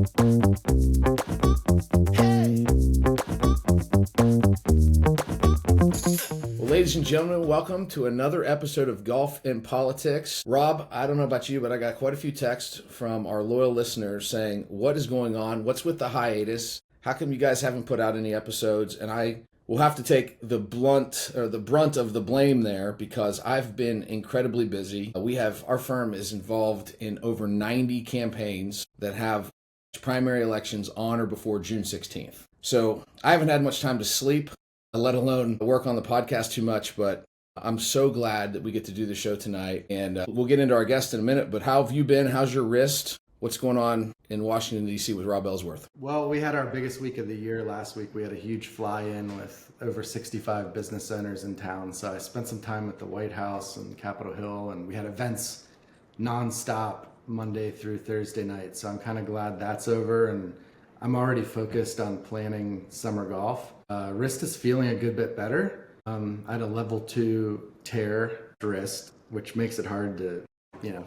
Well, ladies and gentlemen, welcome to another episode of Golf and Politics. Rob, I don't know about you, but I got quite a few texts from our loyal listeners saying, what is going on? What's with the hiatus? How come you guys haven't put out any episodes? And I will have to take the brunt of the blame there because I've been incredibly busy. Our firm is involved in over 90 campaigns that have primary elections on or before June 16th. So I haven't had much time to sleep, let alone work on the podcast too much, but I'm so glad that we get to do the show tonight. And we'll get into our guest in a minute, but how have you been? How's your wrist? What's going on in Washington, D.C. with Rob Ellsworth? Well, we had our biggest week of the year last week. We had a huge fly-in with over 65 business owners in town. So I spent some time at the White House and Capitol Hill, and we had events nonstop Monday through Thursday night. So I'm kind of glad that's over, and I'm already focused on planning summer golf. Wrist is feeling a good bit better. I had a level 2 tear wrist, which makes it hard to,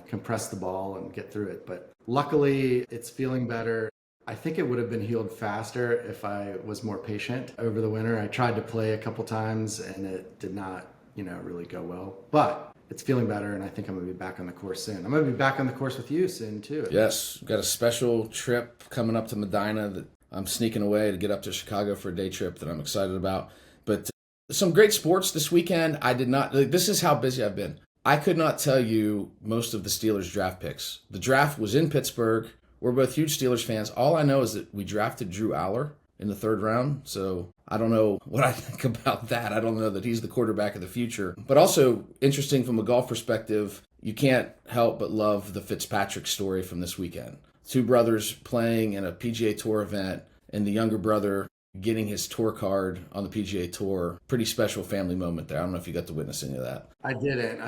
compress the ball and get through it. But luckily, it's feeling better. I think it would have been healed faster if I was more patient over the winter. I tried to play a couple times and it did not, really go well. But it's feeling better, and I think I'm going to be back on the course soon. I'm going to be back on the course with you soon, too. Yes, we've got a special trip coming up to Medina that I'm sneaking away to get up to Chicago for a day trip that I'm excited about. But some great sports this weekend. This is how busy I've been. I could not tell you most of the Steelers draft picks. The draft was in Pittsburgh. We're both huge Steelers fans. All I know is that we drafted Drew Aller in the 3rd round. So I don't know what I think about that. I don't know that he's the quarterback of the future. But also interesting from a golf perspective, you can't help but love the Fitzpatrick story from this weekend. 2 brothers playing in a PGA Tour event and the younger brother getting his tour card on the PGA Tour. Pretty special family moment there. I don't know if you got to witness any of that. I didn't.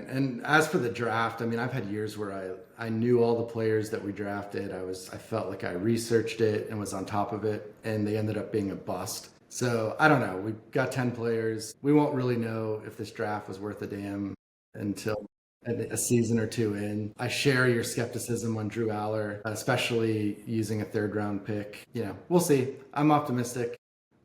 And as for the draft, I've had years where I knew all the players that we drafted. I felt like I researched it and was on top of it, and they ended up being a bust. So I don't know. We got 10 players. We won't really know if this draft was worth a damn until a season or 2 in. I share your skepticism on Drew Aller, especially using a 3rd round pick. We'll see. I'm optimistic.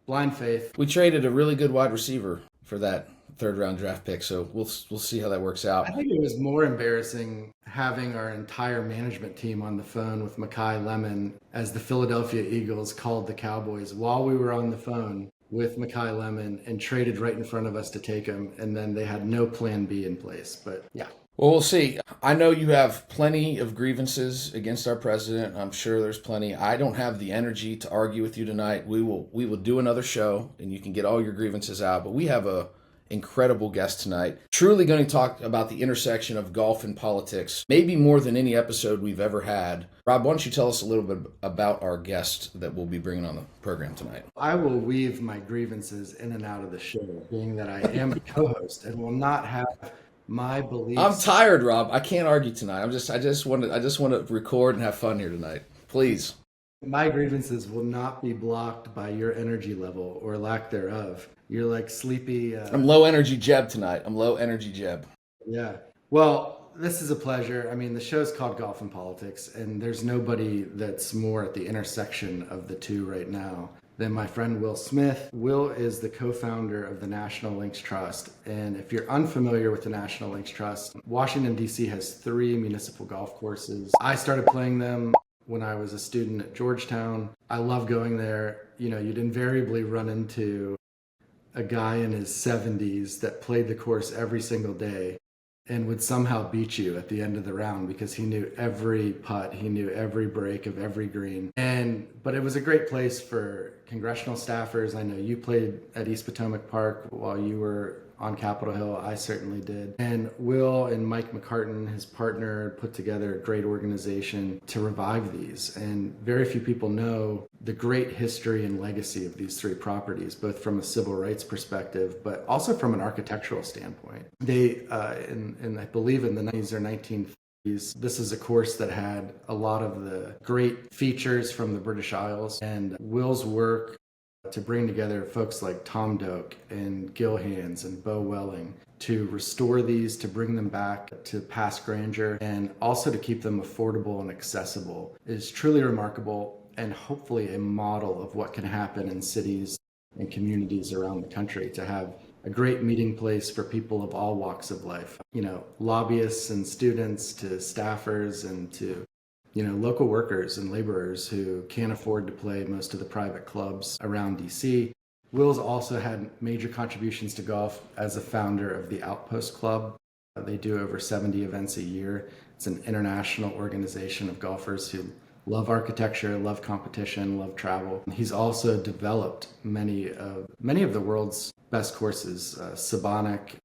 Blind faith. We traded a really good wide receiver for that 3rd round draft pick, so we'll see how that works out. I think it was more embarrassing having our entire management team on the phone with Makai Lemon as the Philadelphia Eagles called the Cowboys while we were on the phone with Makai Lemon and traded right in front of us to take him, and then they had no plan B in place. But yeah. Well, we'll see. I know you have plenty of grievances against our president. I'm sure there's plenty. I don't have the energy to argue with you tonight. We will do another show, and you can get all your grievances out. But we have a incredible guest tonight. Truly going to talk about the intersection of golf and politics, maybe more than any episode we've ever had. Rob, why don't you tell us a little bit about our guest that we'll be bringing on the program tonight? I will weave my grievances in and out of the show, being that I am a co-host and will not have my beliefs. I'm tired, Rob. I can't argue tonight. I just want to record and have fun here tonight. Please. My grievances will not be blocked by your energy level or lack thereof. You're like sleepy. I'm low energy Jeb tonight. Yeah. Well, this is a pleasure. The show's called Golf and Politics, and there's nobody that's more at the intersection of the two right now than my friend Will Smith. Will is the co-founder of the National Links Trust. And if you're unfamiliar with the National Links Trust, Washington, D.C. has 3 municipal golf courses. I started playing them when I was a student at Georgetown. I love going there. You'd invariably run into a guy in his 70s that played the course every single day and would somehow beat you at the end of the round because he knew every putt, he knew every break of every green. But it was a great place for congressional staffers. I know you played at East Potomac Park while you were on Capitol Hill. I certainly did. And Will and Mike McCartan, his partner, put together a great organization to revive these. And very few people know the great history and legacy of these 3 properties, both from a civil rights perspective, but also from an architectural standpoint. They, I believe in the 90s or 1930s, this is a course that had a lot of the great features from the British Isles, and Will's work to bring together folks like Tom Doak and Gil Hands and Bo Welling to restore these, to bring them back to past grandeur, and also to keep them affordable and accessible is truly remarkable, and hopefully a model of what can happen in cities and communities around the country, to have a great meeting place for people of all walks of life, lobbyists and students to staffers and to local workers and laborers who can't afford to play most of the private clubs around DC. Will's also had major contributions to golf as a founder of the Outpost Club. They do over 70 events a year. It's an international organization of golfers who love architecture, love competition, love travel. He's also developed many of the world's best courses, Sabonic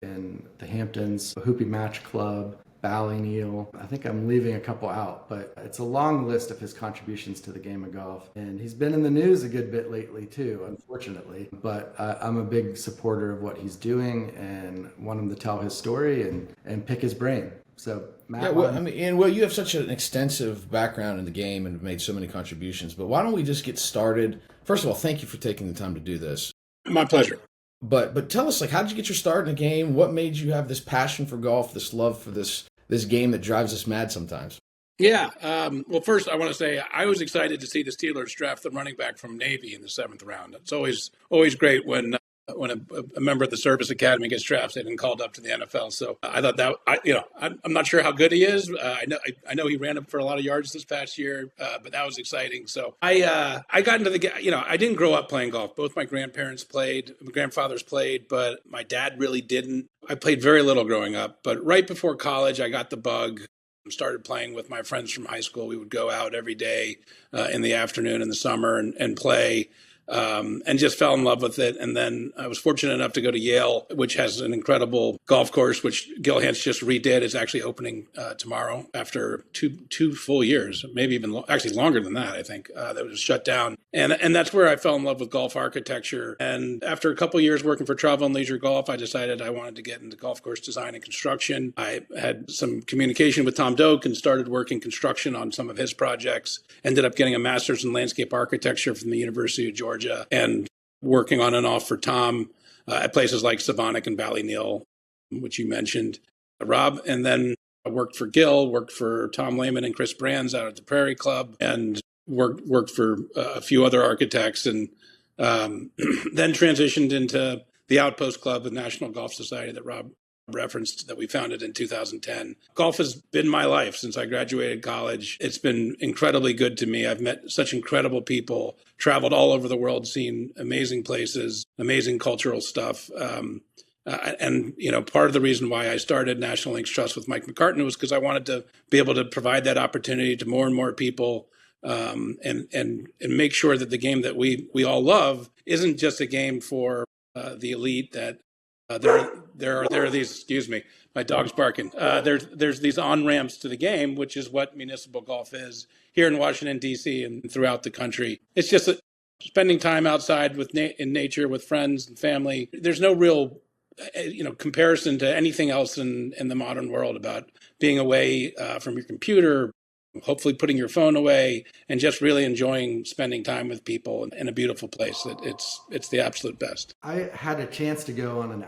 in the Hamptons, Hoopie Match Club, Ballyneal. I think I'm leaving a couple out, but it's a long list of his contributions to the game of golf. And he's been in the news a good bit lately too, unfortunately. But I'm a big supporter of what he's doing and want him to tell his story and pick his brain. So Matt, you have such an extensive background in the game and have made so many contributions. But why don't we just get started? First of all, thank you for taking the time to do this. My pleasure. But tell us, how did you get your start in the game? What made you have this passion for golf, this love for this game that drives us mad sometimes? Yeah. Well, first, I want to say I was excited to see the Steelers draft the running back from Navy in the 7th round. It's always great when a member of the service academy gets drafted and called up to the NFL. So I thought that I'm not sure how good he is. I know he ran up for a lot of yards this past year, but that was exciting. So I got into the game. I didn't grow up playing golf. Both my grandfathers played, but my dad really didn't. I played very little growing up, but right before college, I got the bug. Started playing with my friends from high school. We would go out every day in the afternoon in the summer and play. And just fell in love with it. And then I was fortunate enough to go to Yale, which has an incredible golf course, which Gil Hanse just redid. It's actually opening tomorrow after two full years, maybe even actually longer than that, I think, that was shut down. And that's where I fell in love with golf architecture. And after a couple of years working for Travel and Leisure Golf, I decided I wanted to get into golf course design and construction. I had some communication with Tom Doak and started working construction on some of his projects. Ended up getting a master's in landscape architecture from the University of Georgia and working on and off for Tom at places like Sabonic and Ballyneal, which you mentioned, Rob. And then I worked for Gil, worked for Tom Lehman and Chris Brands out at the Prairie Club, and worked for a few other architects, and then transitioned into the Outpost Club, the National Golf Society that Rob referenced, that we founded in 2010. Golf has been my life since I graduated college. It's been incredibly good to me. I've met such incredible people, traveled all over the world, seen amazing places, amazing cultural stuff. And part of the reason why I started National Links Trust with Mike McCartan was because I wanted to be able to provide that opportunity to more and more people, and make sure that the game that we all love isn't just a game for the elite. That there are these, excuse me, my dog's barking. There's these on-ramps to the game, which is what municipal golf is here in Washington, D.C. and throughout the country. It's just spending time outside in nature with friends and family. There's no real comparison to anything else in the modern world about being away from your computer, hopefully putting your phone away, and just really enjoying spending time with people in a beautiful place. It's the absolute best. I had a chance to go on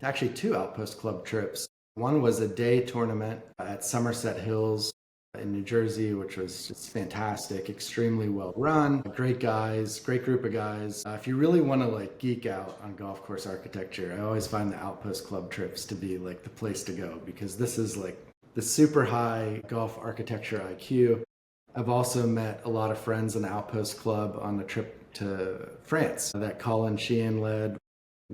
actually 2 Outpost Club trips. One was a day tournament at Somerset Hills in New Jersey, which was just fantastic, extremely well run, great guys, great group of guys. If you really want to geek out on golf course architecture, I always find the Outpost Club trips to be the place to go, because this is the super high golf architecture IQ. I've also met a lot of friends in the Outpost Club on the trip to France that Colin Sheehan led,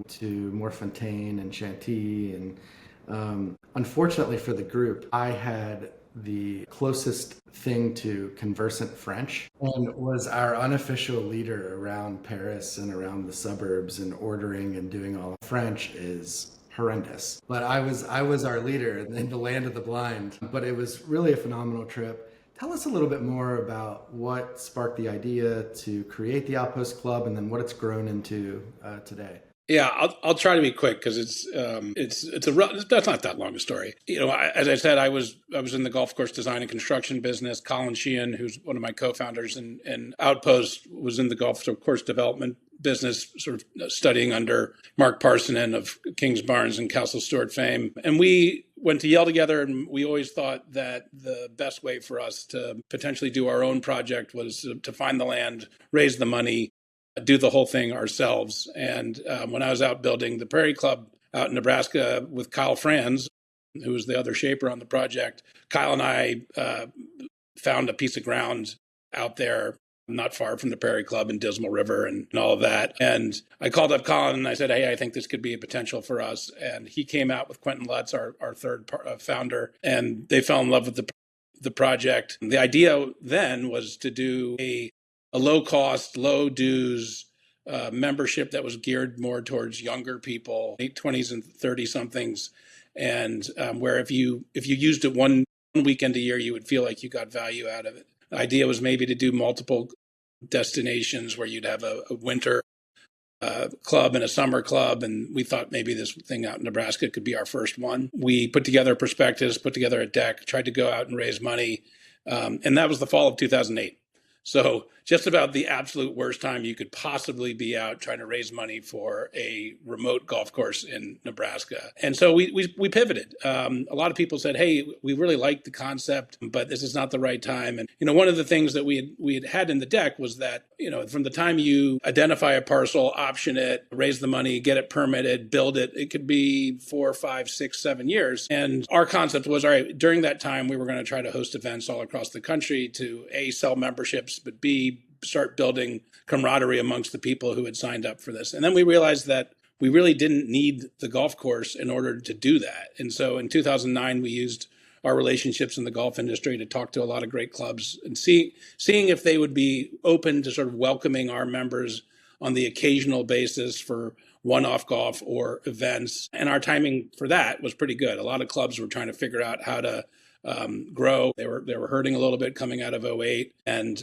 to Morfontaine and Chantilly. And unfortunately for the group, I had the closest thing to conversant French and was our unofficial leader around Paris and around the suburbs, and ordering and doing all the French is horrendous. But I was our leader in the land of the blind. But it was really a phenomenal trip. Tell us a little bit more about what sparked the idea to create the Outpost Club, and then what it's grown into today. Yeah, I'll try to be quick because that's not that long a story. As I said, I was in the golf course design and construction business. Colin Sheehan, who's one of my co-founders and Outpost, was in the golf course development business, sort of studying under Mark Parsonen of Kings Barnes and Castle Stewart fame. And we went to Yale together, and we always thought that the best way for us to potentially do our own project was to find the land, raise the money, do the whole thing ourselves. And when I was out building the Prairie Club out in Nebraska with Kyle Franz, who was the other shaper on the project, Kyle and I found a piece of ground out there not far from the Prairie Club in Dismal River and all of that. And I called up Colin and I said, hey, I think this could be a potential for us. And he came out with Quentin Lutz, our third founder, and they fell in love with the project. The idea then was to do a low cost, low dues membership that was geared more towards younger people, late 20s and 30 somethings. And where if you used it one weekend a year, you would feel like you got value out of it. The idea was maybe to do multiple destinations where you'd have a winter club and a summer club. And we thought maybe this thing out in Nebraska could be our first one. We put together a prospectus, put together a deck, tried to go out and raise money. And that was the fall of 2008. So just about the absolute worst time you could possibly be out trying to raise money for a remote golf course in Nebraska. And so we pivoted. A lot of people said, hey, we really like the concept, but this is not the right time. And, one of the things that we had in the deck was that, from the time you identify a parcel, option it, raise the money, get it permitted, build it, it could be 4, 5, 6, 7 years. And our concept was, all right, during that time, we were going to try to host events all across the country to A, sell memberships, but B, start building camaraderie amongst the people who had signed up for this. And then we realized that we really didn't need the golf course in order to do that. And so in 2009, we used our relationships in the golf industry to talk to a lot of great clubs and seeing if they would be open to sort of welcoming our members on the occasional basis for one-off golf or events. And our timing for that was pretty good. A lot of clubs were trying to figure out how to grow. They were hurting a little bit coming out of '08. And,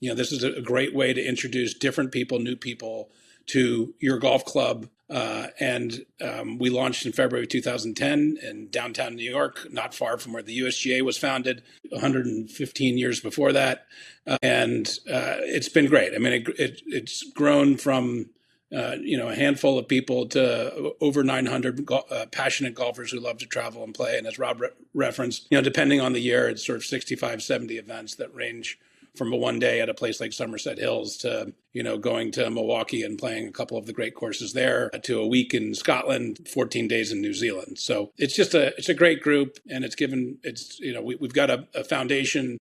this is a great way to introduce different people, new people to your golf club. And we launched in February 2010 in downtown New York, not far from where the USGA was founded 115 years before that. And it's been great. I mean, it's grown from a handful of people to over 900 passionate golfers who love to travel and play. And as Rob referenced, depending on the year, it's sort of 65, 70 events that range from a one day at a place like Somerset Hills to, going to Milwaukee and playing a couple of the great courses there, to a week in Scotland, 14 days in New Zealand. So it's a great group, and we've got a foundation,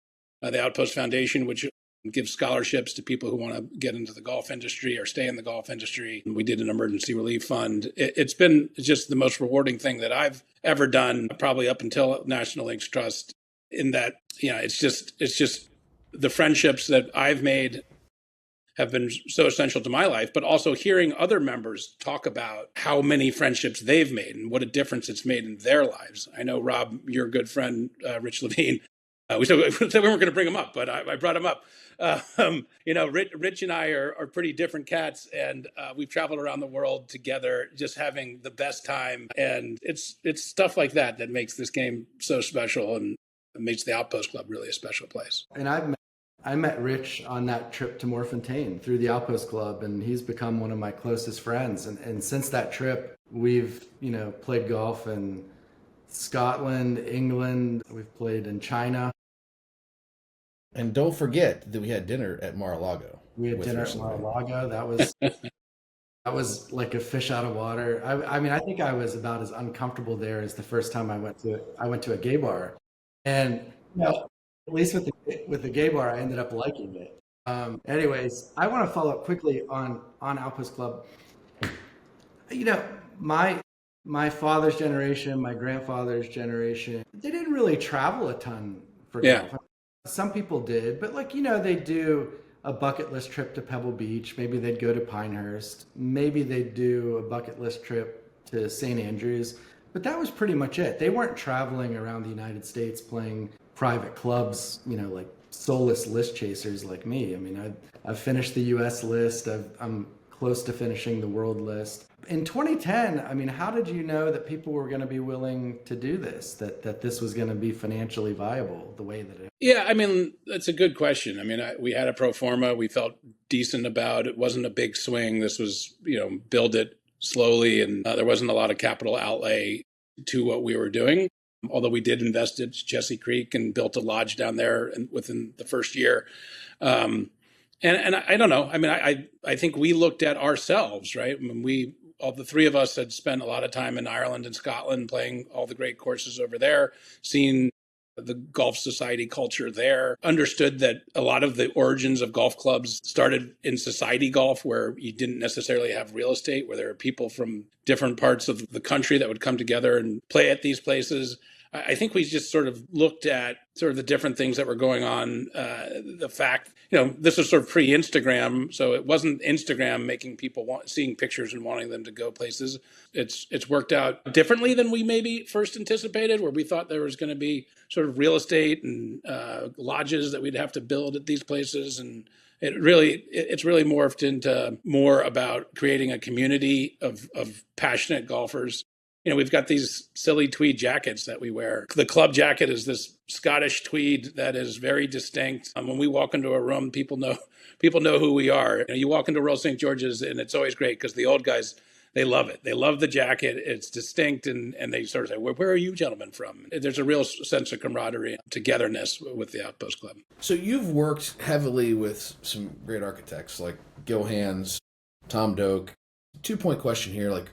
the Outpost Foundation, which gives scholarships to people who want to get into the golf industry or stay in the golf industry. We did an emergency relief fund. It's been just the most rewarding thing that I've ever done, probably up until National Links Trust, in that, it's just the friendships that I've made have been so essential to my life, but also hearing other members talk about how many friendships they've made and what a difference it's made in their lives. I know, Rob, your good friend, Rich Levine, we said we weren't going to bring him up, but I brought him up. Rich and I are pretty different cats, and we've traveled around the world together, just having the best time. And it's stuff like that makes this game so special and makes the Outpost Club really a special place. And I met Rich on that trip to Morfontaine through the Outpost Club, and he's become one of my closest friends. And since that trip, we've played golf in Scotland, England. We've played in China. And don't forget that we had dinner at Mar-a-Lago. We had dinner at Mar-a-Lago. That was like a fish out of water. I mean, I think I was about as uncomfortable there as the first time I went to a gay bar. And at least with the gay bar, I ended up liking it. Anyways, I want to follow up quickly on Outpost Club. My father's generation, my grandfather's generation, they didn't really travel a ton for golf. Some people did, but they'd do a bucket list trip to Pebble Beach. Maybe they'd go to Pinehurst. Maybe they'd do a bucket list trip to St. Andrews. But that was pretty much it. They weren't traveling around the United States playing private clubs, like soulless list chasers like me. I mean, I've finished the U.S. list. I'm close to finishing the world list. In 2010, I mean, how did you know that people were going to be willing to do this, that this was going to be financially viable the way that it? Yeah, I mean, that's a good question. I mean, we had a pro forma. We felt decent about it. Wasn't a big swing. This was, build it slowly, and there wasn't a lot of capital outlay to what we were doing. Although we did invest at Jesse Creek and built a lodge down there within the first year. And I don't know. I mean, I think we looked at ourselves, right? I mean, all the three of us had spent a lot of time in Ireland and Scotland playing all the great courses over there, seeing the golf society culture there, understood that a lot of the origins of golf clubs started in society golf, where you didn't necessarily have real estate, where there are people from different parts of the country that would come together and play at these places. I think we just sort of looked at sort of the different things that were going on. The fact, this was sort of pre-Instagram, so it wasn't Instagram making people seeing pictures and wanting them to go places. It's worked out differently than we maybe first anticipated, where we thought there was going to be sort of real estate and lodges that we'd have to build at these places, and it's really morphed into more about creating a community of passionate golfers. We've got these silly tweed jackets that we wear. The club jacket is this Scottish tweed that is very distinct. When we walk into a room, people know who we are. You walk into Royal St. George's, and it's always great because the old guys, they love it. They love the jacket. It's distinct, and they sort of say, where are you gentlemen from? There's a real sense of camaraderie and togetherness with the Outpost Club. So you've worked heavily with some great architects like Gil Hands, Tom Doak. 2-point question here,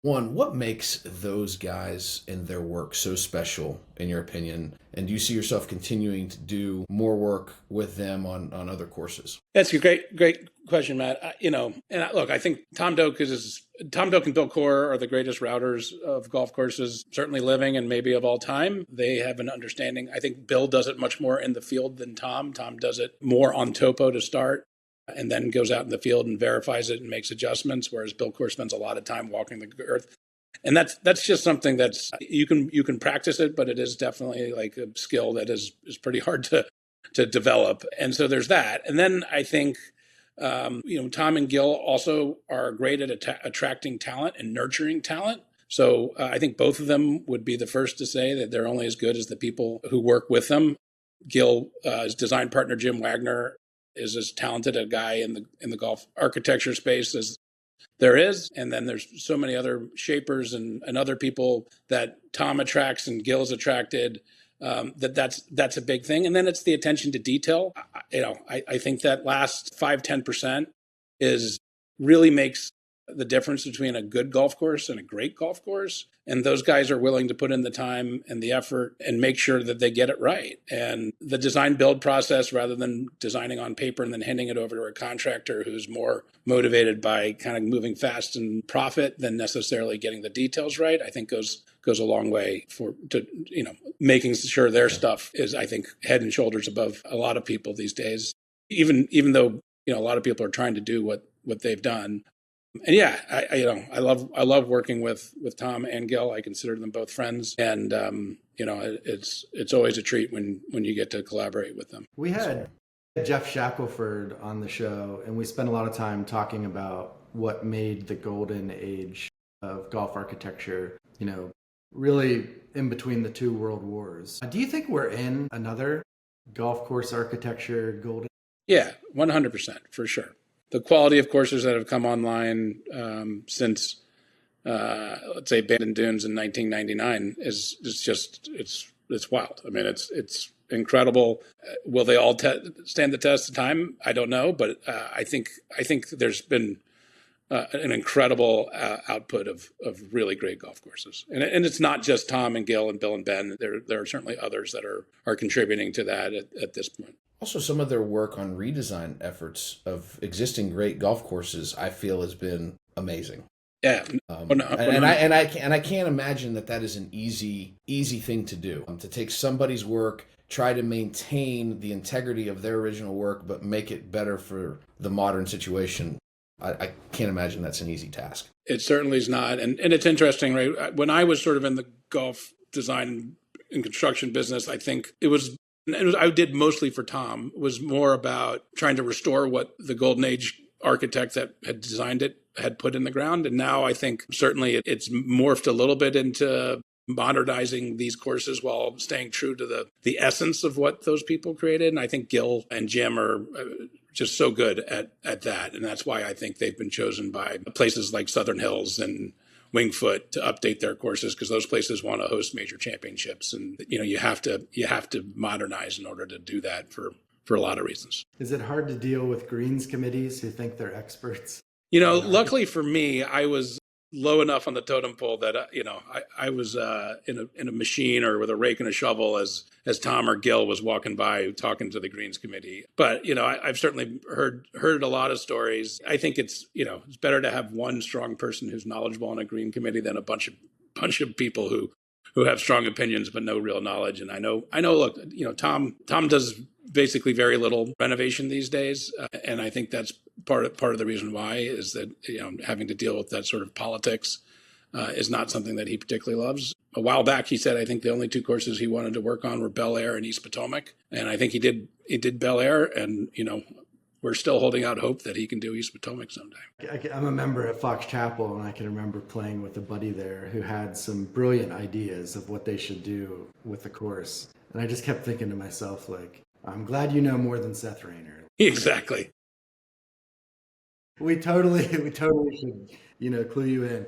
one, what makes those guys and their work so special, in your opinion? And do you see yourself continuing to do more work with them on other courses? That's a great question, Matt. I think Tom Doak and Bill Core are the greatest routers of golf courses, certainly living and maybe of all time. They have an understanding. I think Bill does it much more in the field than Tom. Tom does it more on topo to start, and then goes out in the field and verifies it and makes adjustments, whereas Bill Core spends a lot of time walking the earth. And that's just something that's you can practice it, but it is definitely like a skill that is pretty hard to develop. And so there's that. And then I think Tom and Gil also are great at attracting talent and nurturing talent. So I think both of them would be the first to say that they're only as good as the people who work with them. Gil's design partner Jim Wagner is as talented a guy in the golf architecture space as there is. And then there's so many other shapers and other people that Tom attracts and Gil's attracted. That's a big thing. And then it's the attention to detail. I think that last 5-10% really makes the difference between a good golf course and a great golf course. And those guys are willing to put in the time and the effort and make sure that they get it right. And the design build process, rather than designing on paper and then handing it over to a contractor who's more motivated by kind of moving fast and profit than necessarily getting the details right, I think goes a long way to making sure their stuff is, I think, head and shoulders above a lot of people these days, even though a lot of people are trying to do what they've done. And yeah, I love working with Tom and Gil. I consider them both friends, and it's always a treat when you get to collaborate with them. We had Jeff Shackelford on the show, and we spent a lot of time talking about what made the golden age of golf architecture, really in between the two world wars. Do you think we're in another golf course architecture golden? Yeah, 100% for sure. The quality of courses that have come online since, let's say, Bandon Dunes in 1999 is just it's wild. I mean, it's incredible. Will they all stand the test of time? I don't know, but I think there's been an incredible output of really great golf courses, and it's not just Tom and Gil and Bill and Ben. There are certainly others that are contributing to that at this point. Also, some of their work on redesign efforts of existing great golf courses, I feel, has been amazing. Yeah, and I can't imagine that is an easy thing to do. To take somebody's work, try to maintain the integrity of their original work, but make it better for the modern situation. I can't imagine that's an easy task. It certainly is not, and it's interesting, right? When I was sort of in the golf design and construction business, I think I did mostly for Tom, was more about trying to restore what the golden age architect that had designed it had put in the ground. And now I think certainly it's morphed a little bit into modernizing these courses while staying true to the essence of what those people created. And I think Gil and Jim are just so good at that. And that's why I think they've been chosen by places like Southern Hills and Wingfoot to update their courses, because those places want to host major championships. And, you have to modernize in order to do that for a lot of reasons. Is it hard to deal with greens committees who think they're experts? Luckily for me, I was low enough on the totem pole that I was in a machine or with a rake and a shovel as Tom or Gil was walking by talking to the Greens committee. But I've certainly heard a lot of stories. I think it's better to have one strong person who's knowledgeable on a Green committee than a bunch of people who have strong opinions but no real knowledge. And I know. Look, Tom does basically very little renovation these days, and I think that's part of the reason why is that having to deal with that sort of politics is not something that he particularly loves. A while back, he said I think the only two courses he wanted to work on were Bel Air and East Potomac, and I think he did Bel Air, and we're still holding out hope that he can do East Potomac someday. I'm a member at Fox Chapel, and I can remember playing with a buddy there who had some brilliant ideas of what they should do with the course, and I just kept thinking to myself, like, I'm glad you know more than Seth Rayner. Exactly. We totally should, clue you in.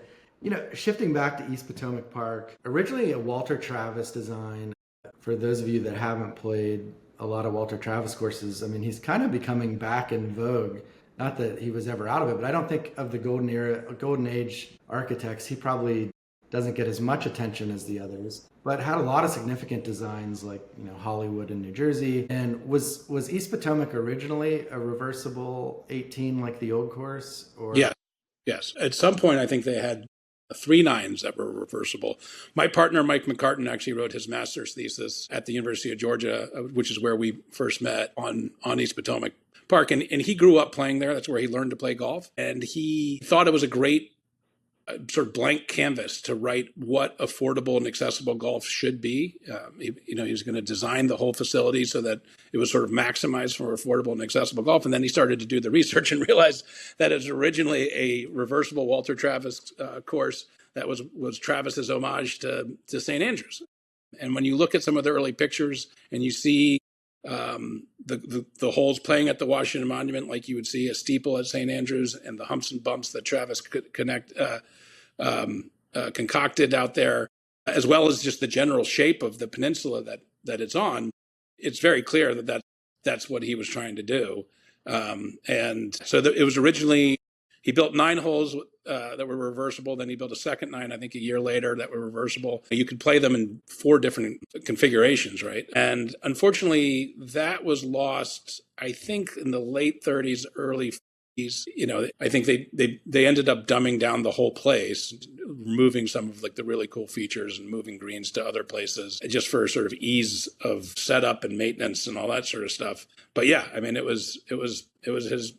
Shifting back to East Potomac Park, originally a Walter Travis design. For those of you that haven't played a lot of Walter Travis courses, I mean, he's kind of becoming back in vogue. Not that he was ever out of it, but I don't think of the golden age architects, he probably doesn't get as much attention as the others, but had a lot of significant designs like, Hollywood and New Jersey. And was East Potomac originally a reversible 18 like the old course? Or Yes. At some point, I think they had 3 nines that were reversible. My partner, Mike McCartan, actually wrote his master's thesis at the University of Georgia, which is where we first met, on East Potomac Park. And he grew up playing there. That's where he learned to play golf. And he thought it was a great sort of blank canvas to write what affordable and accessible golf should be. He was going to design the whole facility so that it was sort of maximized for affordable and accessible golf. And then he started to do the research and realized that it was originally a reversible Walter Travis course that was Travis's homage to St. Andrews. And when you look at some of the early pictures and you see the holes playing at the Washington Monument, like you would see a steeple at St. Andrews, and the humps and bumps that Travis concocted out there, as well as just the general shape of the peninsula that it's on, it's very clear that that's what he was trying to do. And so it was originally, he built 9 holes that were reversible. Then he built a second 9, I think a year later, that were reversible. You could play them in 4 different configurations, right? And unfortunately, that was lost, I think, in the late 30s, early 40s. I think they ended up dumbing down the whole place, removing some of like the really cool features and moving greens to other places just for sort of ease of setup and maintenance and all that sort of stuff. But yeah, I mean, it was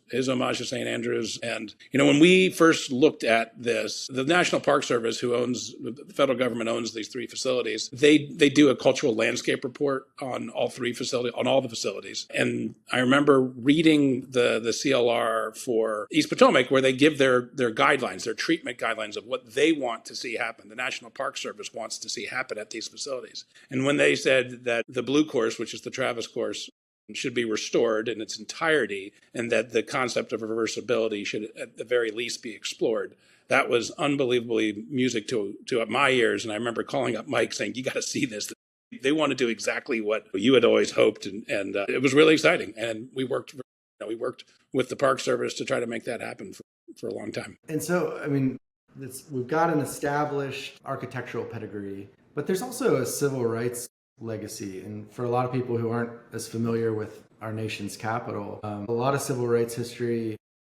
his homage to St. Andrews. And, when we first looked at this, the National Park Service, the federal government owns these 3 facilities, they do a cultural landscape report on all the facilities. And I remember reading the CLR for East Potomac, where they give their guidelines, their treatment guidelines of what they want to see happen. The National Park Service wants to see happen at these facilities. And when they said that the blue course, which is the Travis course, should be restored in its entirety, and that the concept of reversibility should at the very least be explored, that was unbelievably music to my ears. And I remember calling up Mike saying, you got to see this. They want to do exactly what you had always hoped. And it was really exciting. And we worked with the Park Service to try to make that happen for a long time. And so, I mean, we've got an established architectural pedigree, but there's also a civil rights legacy. And for a lot of people who aren't as familiar with our nation's capital, a lot of civil rights history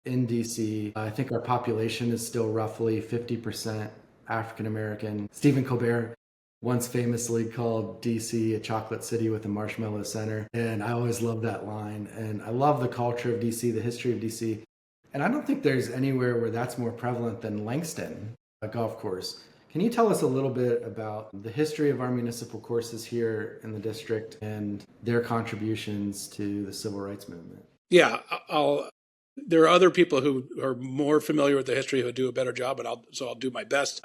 in DC. I think our population is still roughly 50% African American. Stephen Colbert once famously called DC a chocolate city with a marshmallow center. And I always love that line. And I love the culture of DC, the history of DC. And I don't think there's anywhere where that's more prevalent than Langston, a golf course. Can you tell us a little bit about the history of our municipal courses here in the district and their contributions to the civil rights movement? Yeah, I'll There are other people who are more familiar with the history who do a better job, but I'll do my best.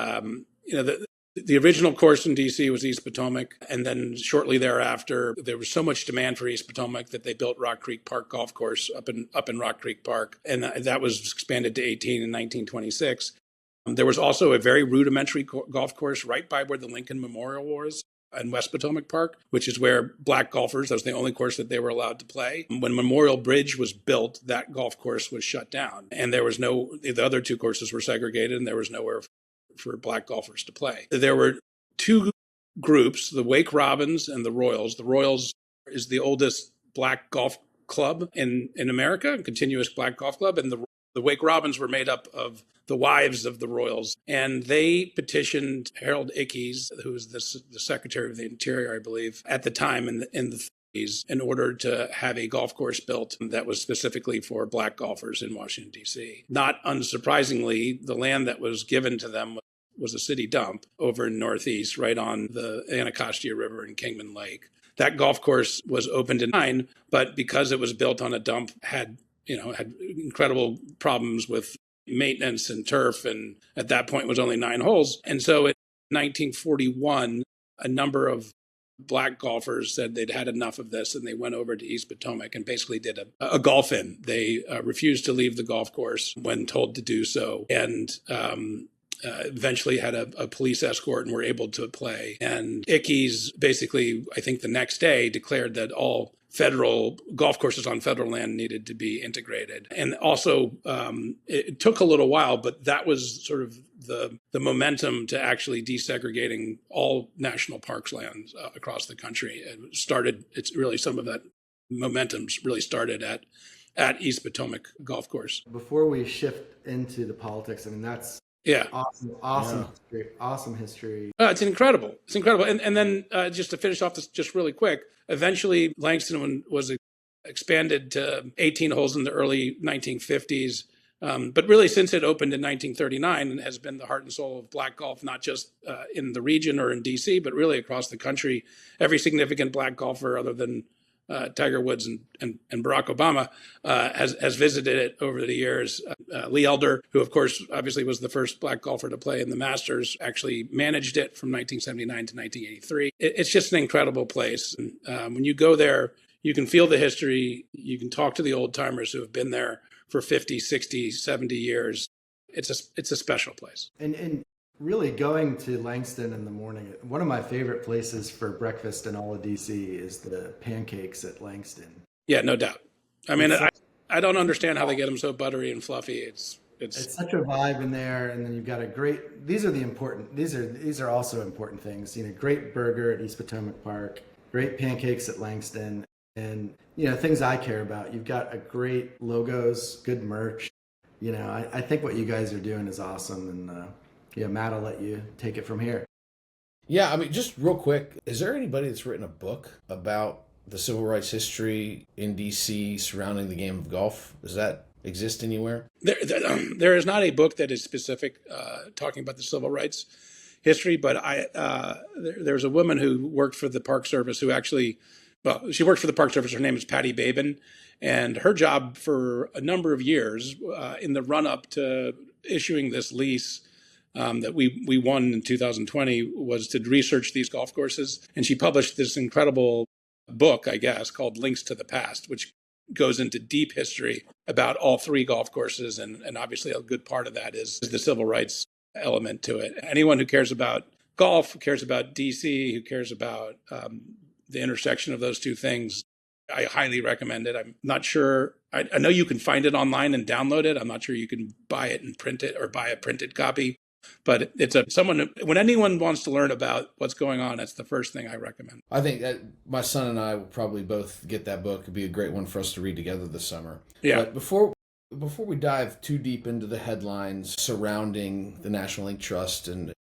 The original course in DC was East Potomac, and then shortly thereafter, there was so much demand for East Potomac that they built Rock Creek Park Golf Course up in Rock Creek Park, and that was expanded to 18 in 1926. There was also a very rudimentary golf course right by where the Lincoln Memorial was in West Potomac Park, which is where black golfers, that was the only course that they were allowed to play. When Memorial Bridge was built, that golf course was shut down. And the other two courses were segregated, and there was nowhere for black golfers to play. There were two groups, the Wake Robins and the Royals. The Royals is the oldest black golf club in America, a continuous black golf club, and the Wake Robins were made up of the wives of the Royals, and they petitioned Harold Ickes, who was the Secretary of the Interior, I believe, at the time in the 30s, in order to have a golf course built that was specifically for black golfers in Washington, D.C. Not unsurprisingly, the land that was given to them was a city dump over in Northeast, right on the Anacostia River and Kingman Lake. That golf course was opened in 9, but because it was built on a dump, had incredible problems with maintenance and turf, and at that point was only 9 holes. And so in 1941, a number of black golfers said they'd had enough of this, and they went over to East Potomac and basically did a golf in. They refused to leave the golf course when told to do so, and eventually had a police escort and were able to play. And Ickes basically, I think the next day, declared that all federal golf courses on federal land needed to be integrated. And also, it took a little while, but that was sort of the momentum to actually desegregating all national parks lands across the country. It's really some of that momentum really started at East Potomac Golf Course. Before we shift into the politics, I mean, that's awesome history. Awesome history. It's incredible. It's incredible. And then just to finish off this just really quick, eventually Langston was expanded to 18 holes in the early 1950s. But really, since it opened in 1939, and has been the heart and soul of black golf, not just in the region or in D.C., but really across the country. Every significant black golfer, other than Tiger Woods and Barack Obama, has visited it over the years. Lee Elder, who of course obviously was the first black golfer to play in the Masters, actually managed it from 1979 to 1983. It's just an incredible place. And when you go there, you can feel the history. You can talk to the old timers who have been there for 50, 60, 70 years. It's a special place. And really going to Langston in the morning, one of my favorite places for breakfast in all of DC is the pancakes at Langston. Yeah, no doubt. I mean, I don't understand how they get them so buttery and fluffy. It's such a vibe in there. And then you've got these are also important things, great burger at East Potomac Park, great pancakes at Langston, and, things I care about. You've got a great logos, good merch. I think what you guys are doing is awesome. And, Matt, I'll let you take it from here. Yeah, I mean, just real quick, is there anybody that's written a book about the civil rights history in D.C. surrounding the game of golf? Does that exist anywhere? There is not a book that is specific talking about the civil rights history, but there's a woman who worked for the Park Service who actually, she worked for the Park Service. Her name is Patty Babin, and her job for a number of years in the run-up to issuing this lease that we won in 2020 was to research these golf courses. And she published this incredible book, I guess, called Links to the Past, which goes into deep history about all 3 golf courses. And obviously a good part of that is the civil rights element to it. Anyone who cares about golf, who cares about DC, who cares about the intersection of those two things, I highly recommend it. I'm not sure. I know you can find it online and download it. I'm not sure you can buy it and print it or buy a printed copy. But when anyone wants to learn about what's going on, it's the first thing I recommend. I think that my son and I will probably both get that book. It'd be a great one for us to read together this summer. Yeah. But before we dive too deep into the headlines surrounding the National Ink Trust and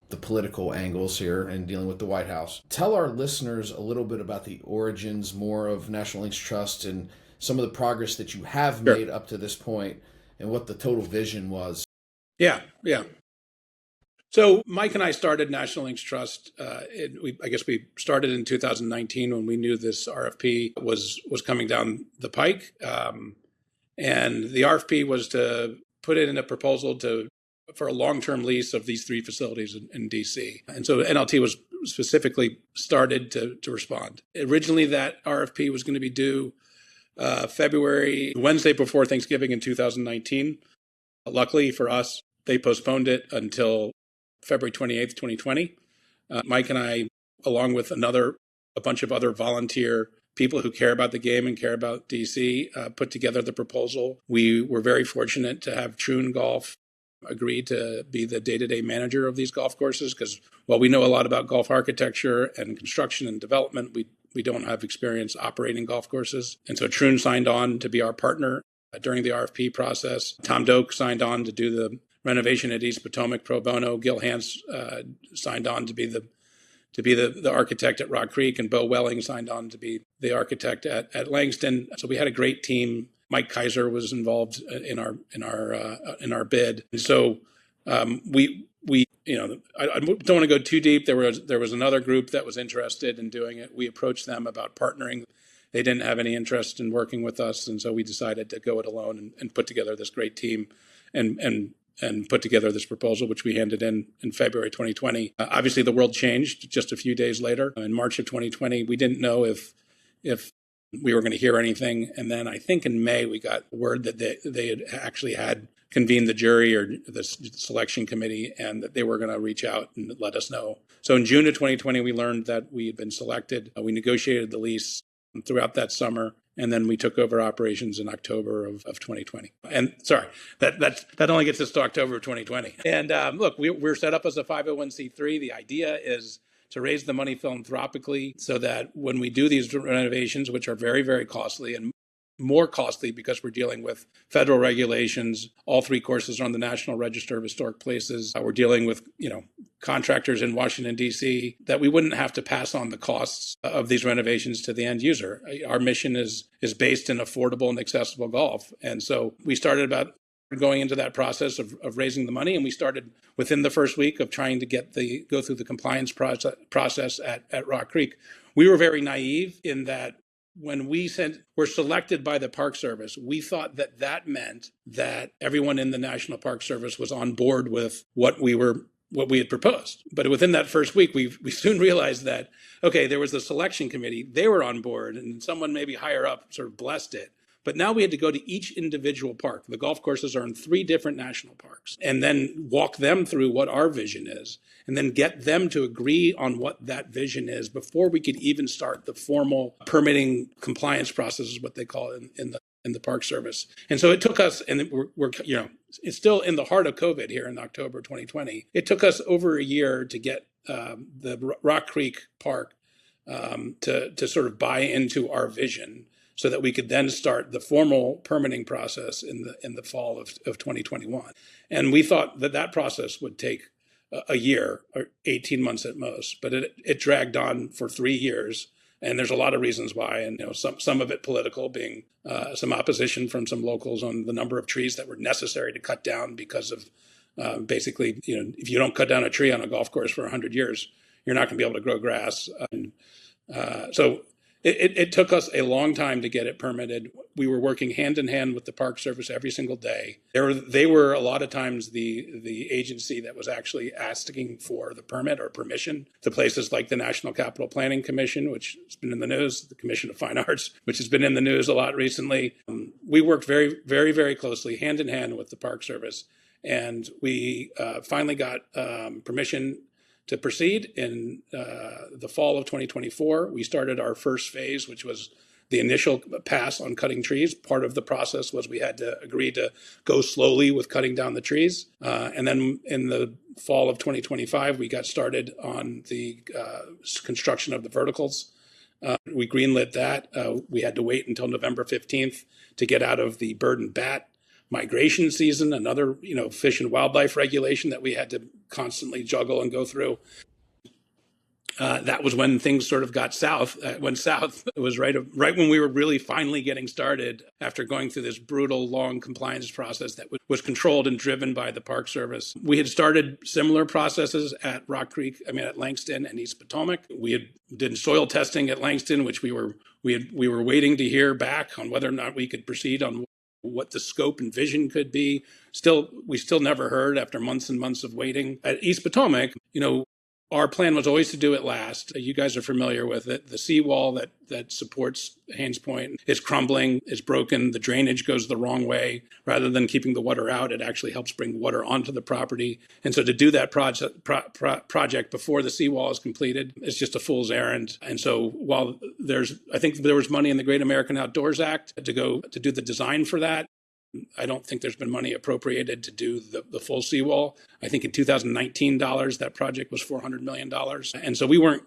the political angles here and dealing with the White House, tell our listeners a little bit about the origins more of National Ink Trust and some of the progress that you have made up to this point and what the total vision was. Yeah. So Mike and I started National Ink Trust. I guess we started in 2019 when we knew this RFP was coming down the pike. And the RFP was to put it in a proposal for a long-term lease of these 3 facilities in DC. And so NLT was specifically started to respond. Originally, that RFP was going to be due February, Wednesday before Thanksgiving in 2019. Luckily for us, they postponed it until February 28th, 2020. Mike and I, along with a bunch of other volunteer people who care about the game and care about DC, put together the proposal. We were very fortunate to have Troon Golf agree to be the day-to-day manager of these golf courses, because while we know a lot about golf architecture and construction and development, we don't have experience operating golf courses. And so Troon signed on to be our partner during the RFP process. Tom Doak signed on to do the renovation at East Potomac pro bono. Gil Hans signed on to be the architect at Rock Creek, and Bo Welling signed on to be the architect at Langston. So we had a great team. Mike Kaiser was involved in our bid. And so we I don't want to go too deep. There was another group that was interested in doing it. We approached them about partnering. They didn't have any interest in working with us, and so we decided to go it alone and put together this great team and put together this proposal, which we handed in February 2020. Obviously, the world changed just a few days later. In March of 2020, we didn't know if we were going to hear anything. And then I think in May, we got word that they had convened the jury or the selection committee, and that they were going to reach out and let us know. So in June of 2020, we learned that we had been selected. We negotiated the lease throughout that summer, and then we took over operations in October of 2020. And sorry, that only gets us to October of 2020. And look, we're set up as a 501c3. The idea is to raise the money philanthropically so that when we do these renovations, which are very, very costly and more costly because we're dealing with federal regulations, all 3 courses are on the National Register of Historic Places. We're dealing with, contractors in Washington, D.C., that we wouldn't have to pass on the costs of these renovations to the end user. Our mission is based in affordable and accessible golf. And so we started about going into that process of raising the money, and we started within the first week of trying to go through the compliance process at Rock Creek. We were very naive in that when we were selected by the Park Service, we thought that meant that everyone in the National Park Service was on board with what we had proposed. But within that first week, we soon realized that, okay, there was the selection committee, they were on board, and someone maybe higher up sort of blessed it. But now we had to go to each individual park. The golf courses are in 3 different national parks, and then walk them through what our vision is, and then get them to agree on what that vision is before we could even start the formal permitting compliance process, is what they call it in the Park Service. And so it took us, and we're it's still in the heart of COVID here in October 2020. It took us over a year to get the Rock Creek Park to sort of buy into our vision, so that we could then start the formal permitting process in the fall of 2021. And we thought that process would take a year or 18 months at most, but it dragged on for 3 years. And there's a lot of reasons why, and some of it political, being some opposition from some locals on the number of trees that were necessary to cut down because of basically, if you don't cut down a tree on a golf course for 100 years, you're not going to be able to grow grass. So it took us a long time to get it permitted. We were working hand in hand with the Park Service every single day. They were a lot of times the agency that was actually asking for the permit or permission to places like the National Capital Planning Commission, which has been in the news, the Commission of Fine Arts, which has been in the news a lot recently. We worked very, very, very closely, hand in hand with the Park Service, and we finally got permission to proceed in the fall of 2024. We started our first phase, which was the initial pass on cutting trees. Part of the process was we had to agree to go slowly with cutting down the trees. And then in the fall of 2025, we got started on the construction of the verticals. We greenlit that. We had to wait until November 15th to get out of the bird and bat migration season, another fish and wildlife regulation that we had to constantly juggle and go through. That was when things sort of went south. It was right when we were really finally getting started after going through this brutal, long compliance process that was controlled and driven by the Park Service. We had started similar processes at at Langston and East Potomac. We did soil testing at Langston, which we were waiting to hear back on whether or not we could proceed on what the scope and vision could be. We still never heard after months and months of waiting. At East Potomac, our plan was always to do it last. You guys are familiar with it. The seawall that supports Haynes Point is crumbling, it's broken. The drainage goes the wrong way. Rather than keeping the water out, it actually helps bring water onto the property. And so to do that project before the seawall is completed is just a fool's errand. And so while I think there was money in the Great American Outdoors Act to do the design for that, I don't think there's been money appropriated to do the full seawall. I think in 2019 dollars, that project was $400 million. And so we weren't,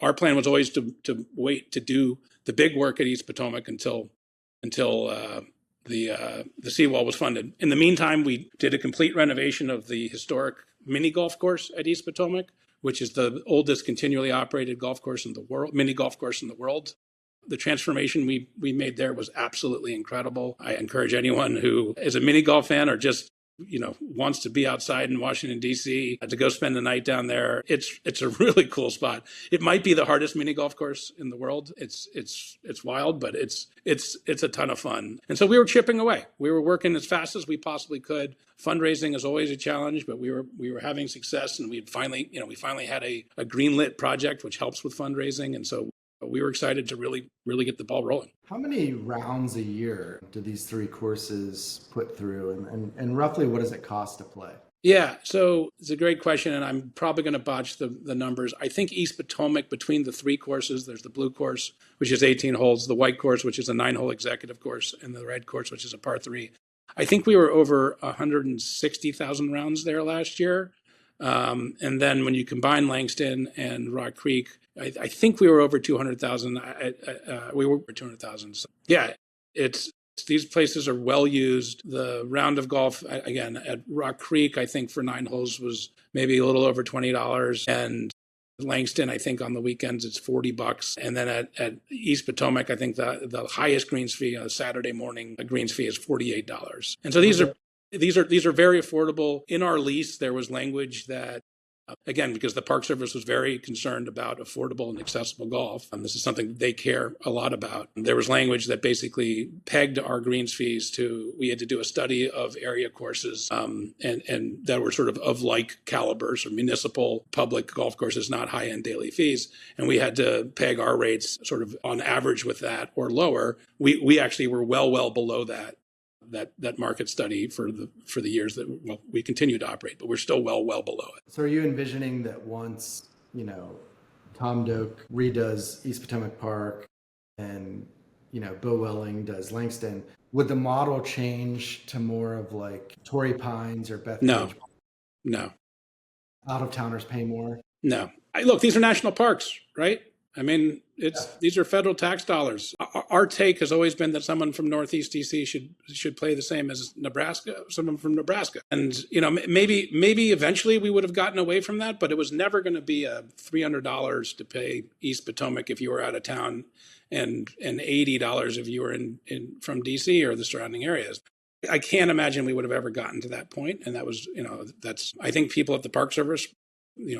our plan was always to wait to do the big work at East Potomac until the seawall was funded. In the meantime, we did a complete renovation of the historic mini golf course at East Potomac, which is the oldest continually operated golf course in the world, mini golf course in the world. The transformation we made there was absolutely incredible. I encourage anyone who is a mini golf fan or just wants to be outside in Washington, D.C. to go spend the night down there. It's a really cool spot. It might be the hardest mini golf course in the world. It's wild, but it's a ton of fun. And so we were chipping away. We were working as fast as we possibly could. Fundraising is always a challenge, but we were having success, and we finally had a greenlit project, which helps with fundraising. And so we were excited to really, really get the ball rolling. How many rounds a year do these three courses put through, and roughly what does it cost to play? Yeah, so it's a great question, and I'm probably going to botch the numbers. I think East Potomac, between the three courses, there's the blue course, which is 18 holes, the white course, which is a 9-hole executive course, and the red course, which is a par 3. I think we were over 160,000 rounds there last year. And then when you combine Langston and Rock Creek, I think we were over 200,000. We were over 200,000. So, yeah, these places are well used. The round of golf, again, at Rock Creek, I think for 9 holes was maybe a little over $20. And Langston, I think on the weekends it's $40. And then at East Potomac, I think the highest greens fee on a Saturday morning, a greens fee is $48. And so these are very affordable. In our lease, there was language that, again, because the Park Service was very concerned about affordable and accessible golf, and this is something they care a lot about. There was language that basically pegged our greens fees to, we had to do a study of area courses and that were sort of like calibers or municipal public golf courses, not high-end daily fees. And we had to peg our rates sort of on average with that or lower. We actually were well below that market study for the years that we continue to operate, but we're still well below it. So are you envisioning that once, Tom Doak redoes East Potomac Park and, Bill Welling does Langston, would the model change to more of like Torrey Pines or Bethpage? No. Out-of-towners pay more? No. Look, these are national parks, right? I mean, these are federal tax dollars. Our take has always been that someone from Northeast DC should play the same as someone from Nebraska. And, maybe eventually we would have gotten away from that, but it was never going to be a $300 to pay East Potomac if you were out of town and $80 if you were from DC or the surrounding areas. I can't imagine we would have ever gotten to that point. And that was, I think people at the Park Service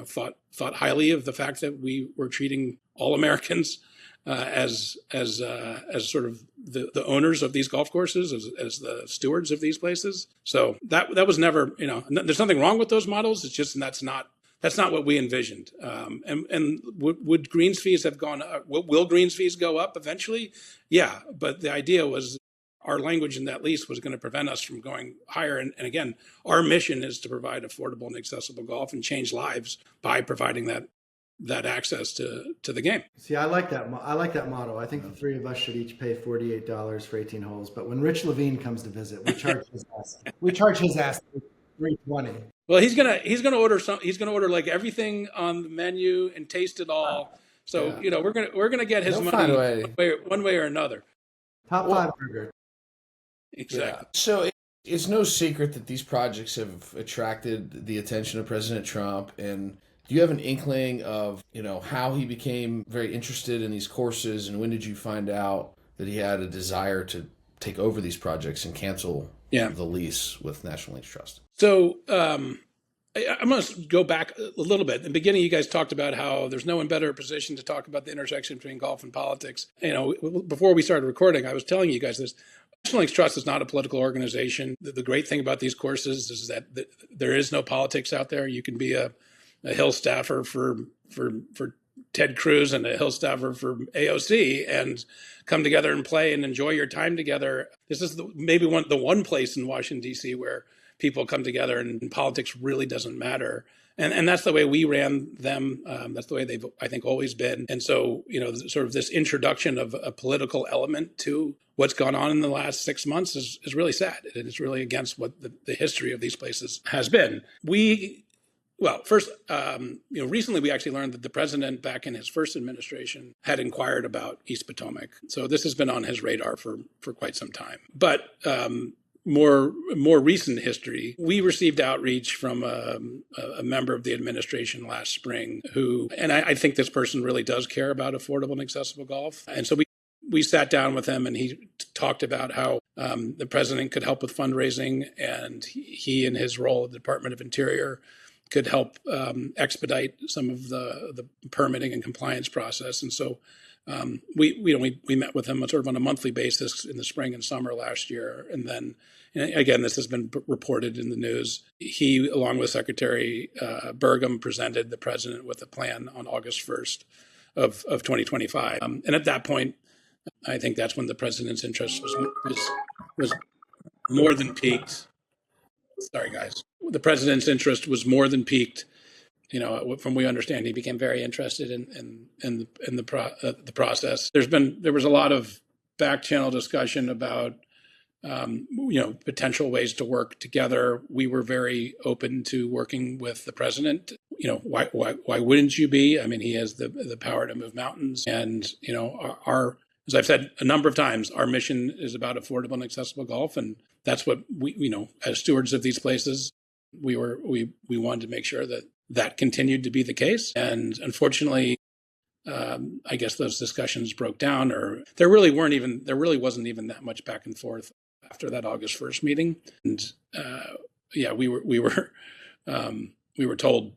thought highly of the fact that we were treating all Americans as sort of the owners of these golf courses, as the stewards of these places. So that was never, there's nothing wrong with those models. It's just that's not what we envisioned. And would greens fees have gone up? Will greens fees go up eventually? Yeah, but the idea was, our language in that lease was going to prevent us from going higher. And again, our mission is to provide affordable and accessible golf and change lives by providing that access to the game. See, I like that model. I think the three of us should each pay $48 for 18 holes. But when Rich Levine comes to visit, we charge his ass $320. Well, he's gonna order like everything on the menu and taste it all. So we're gonna get his money one way or another. Top 5 burger. Exactly. Yeah. So it's no secret that these projects have attracted the attention of President Trump. And do you have an inkling of, how he became very interested in these courses, and when did you find out that he had a desire to take over these projects and cancel the lease with National Links Trust? So I'm going to go back a little bit. In the beginning, you guys talked about how there's no one better position to talk about the intersection between golf and politics. Before we started recording, I was telling you guys this. National Links Trust is not a political organization. The great thing about these courses is that there is no politics out there. You can be a Hill staffer for Ted Cruz and a Hill staffer for AOC and come together and play and enjoy your time together. This is maybe the one place in Washington, D.C. where people come together and politics really doesn't matter. And that's the way we ran them. That's the way they've, I think, always been. And so, sort of this introduction of a political element to what's gone on in the last 6 months is really sad. And it's really against what the history of these places has been. First, recently we actually learned that the president back in his first administration had inquired about East Potomac. So this has been on his radar for quite some time. But more recent history, we received outreach from a member of the administration last spring who, and I think this person really does care about affordable and accessible golf. And so we sat down with him and he talked about how the president could help with fundraising, and he in his role at the Department of Interior could help expedite some of the permitting and compliance process. And so we met with him sort of on a monthly basis in the spring and summer last year. And then, again, this has been reported in the news. He, along with Secretary Burgum, presented the president with a plan on August 1st of 2025. And at that point, I think that's when the president's interest was more than piqued. Sorry, guys. The president's interest was more than piqued. From we understand, he became very interested in the process. There was a lot of back channel discussion about potential ways to work together. We were very open to working with the president. Why wouldn't you be? I mean, he has the power to move mountains, and our as I've said a number of times, our mission is about affordable and accessible golf, and that's what we as stewards of these places, we wanted to make sure that continued to be the case. And unfortunately, I guess those discussions broke down, or there really wasn't even that much back and forth after that August 1st meeting. And we were told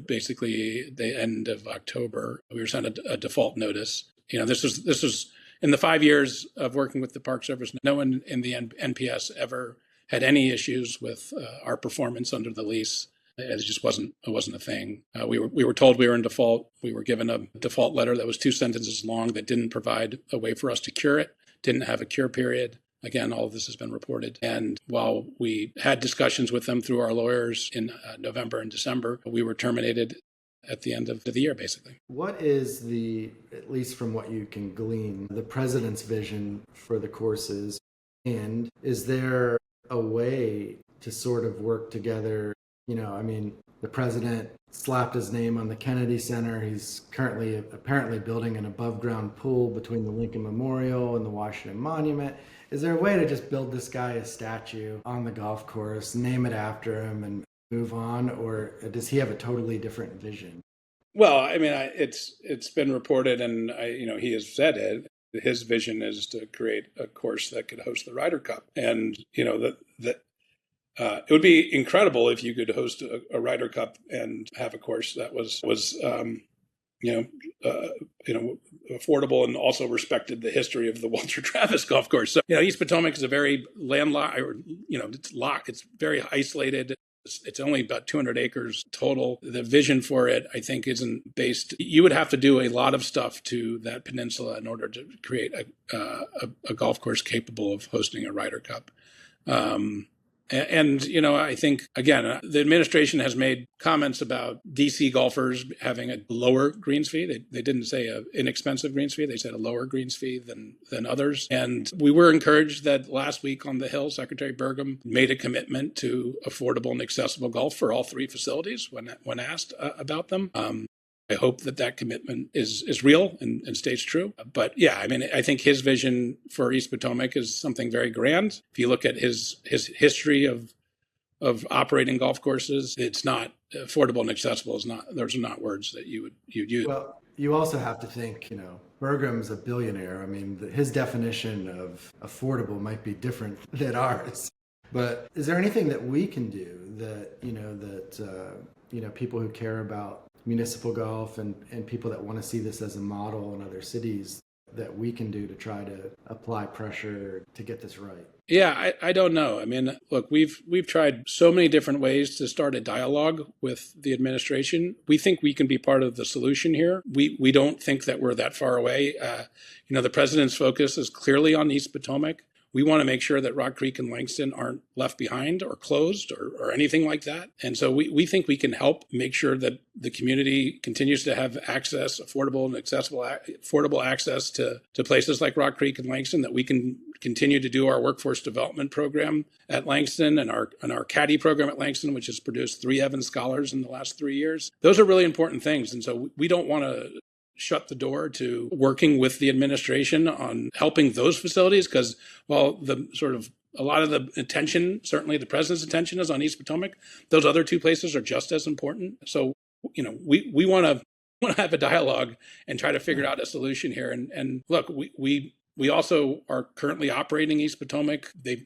basically the end of October, we were sent a default notice. This was in the 5 years of working with the Park Service, no one in the NPS ever had any issues with our performance under the lease. It just wasn't a thing. We were told we were in default. We were given a default letter that was 2 sentences long that didn't provide a way for us to cure it, didn't have a cure period. Again, all of this has been reported. And while we had discussions with them through our lawyers in November and December, we were terminated at the end of the year, basically. What is at least from what you can glean, the president's vision for the courses? And is there a way to sort of work together? The president slapped his name on the Kennedy Center. He's currently apparently building an above ground pool between the Lincoln Memorial and the Washington Monument. Is there a way to just build this guy a statue on the golf course, name it after him, and move on? Or does he have a totally different vision? Well, it's been reported, and he has said it. His vision is to create a course that could host the Ryder Cup, and it would be incredible if you could host a Ryder Cup and have a course that was affordable and also respected the history of the Walter Travis golf course. So, East Potomac is a very landlocked, it's very isolated. It's only about 200 acres total. The vision for it, I think, isn't based. You would have to do a lot of stuff to that peninsula in order to create a golf course capable of hosting a Ryder Cup. I think, again, the administration has made comments about DC golfers having a lower greens fee. They didn't say an inexpensive greens fee. They said a lower greens fee than others. And we were encouraged that last week on the Hill, Secretary Burgum made a commitment to affordable and accessible golf for all 3 facilities when asked about them. I hope that commitment is real and stays true. But yeah, I think his vision for East Potomac is something very grand. If you look at his history of operating golf courses, it's not affordable and accessible. Those are not words that you'd use. Well, you also have to think, Burgum's a billionaire. His definition of affordable might be different than ours. But is there anything that we can do that people who care about municipal golf and people that want to see this as a model in other cities, that we can do to try to apply pressure to get this right? Yeah, I don't know. I mean, look, we've tried so many different ways to start a dialogue with the administration. We think we can be part of the solution here. We don't think that we're that far away. The president's focus is clearly on East Potomac. We want to make sure that Rock Creek and Langston aren't left behind or closed or anything like that. And so we think we can help make sure that the community continues to have access, affordable and affordable access to places like Rock Creek and Langston, that we can continue to do our workforce development program at Langston and our caddy program at Langston, which has produced 3 Evans Scholars in the last 3 years. Those are really important things. And so we don't want to shut the door to working with the administration on helping those facilities, because while a lot of the attention, certainly the president's attention, is on East Potomac, those other 2 places are just as important. So, we want to have a dialogue and try to figure out a solution here. And look, we also are currently operating East Potomac. They're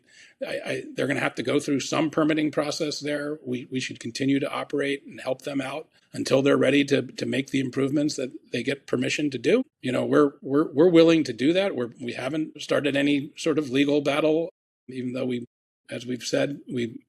going to have to go through some permitting process there. We should continue to operate and help them out until they're ready to make the improvements that they get permission to do. We're willing to do that. We haven't started any sort of legal battle, even though as we've said, we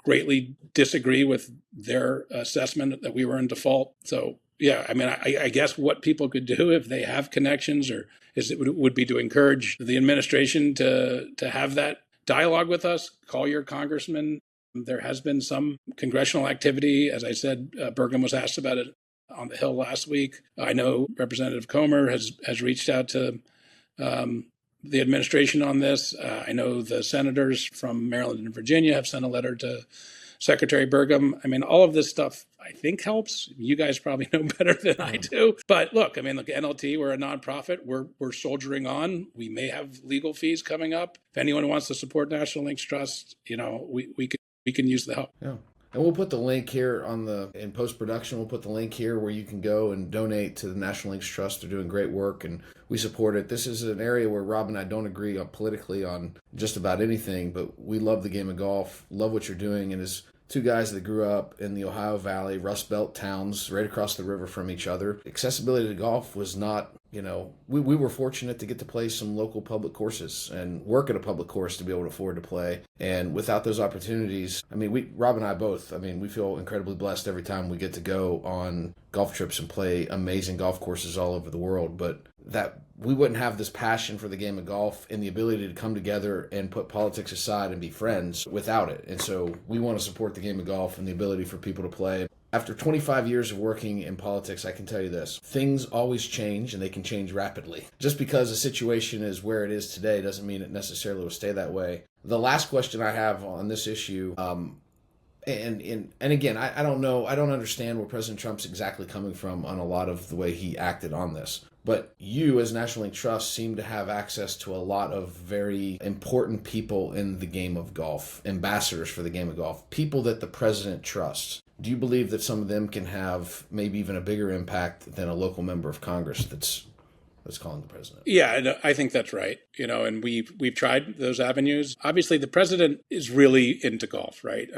greatly disagree with their assessment that we were in default. So yeah, I mean, I guess what people could do if they have connections would be to encourage the administration to have that dialogue with us. Call your congressman. There has been some congressional activity. As I said, Burgum was asked about it on the Hill last week. I know Representative Comer has reached out to the administration on this. I know the senators from Maryland and Virginia have sent a letter to Secretary Burgum. I mean, all of this stuff, I think, helps. You guys probably know better than I do. But look, NLT, we're a nonprofit. We're soldiering on. We may have legal fees coming up. If anyone wants to support National Links Trust, we can use the help. Yeah. And we'll put the link here in post-production. We'll put the link here where you can go and donate to the National Links Trust. They're doing great work, and we support it. This is an area where Rob and I don't agree politically on just about anything, but we love the game of golf, love what you're doing, and as 2 guys that grew up in the Ohio Valley, Rust Belt towns right across the river from each other, accessibility to golf was not, we were fortunate to get to play some local public courses and work at a public course to be able to afford to play. And without those opportunities, Rob and I both, we feel incredibly blessed every time we get to go on golf trips and play amazing golf courses all over the world. But that we wouldn't have this passion for the game of golf and the ability to come together and put politics aside and be friends without it. And so we want to support the game of golf and the ability for people to play. After 25 years of working in politics, I can tell you this: things always change, and they can change rapidly. Just because a situation is where it is today doesn't mean it necessarily will stay that way. The last question I have on this issue, and again, I don't know, I don't understand where President Trump's exactly coming from on a lot of the way he acted on this. But you, as National Link Trust, seem to have access to a lot of very important people in the game of golf, ambassadors for the game of golf, people that the president trusts. Do you believe that some of them can have maybe even a bigger impact than a local member of Congress that's calling the president? Yeah, I think that's right. And we've tried those avenues. Obviously, the president is really into golf, right?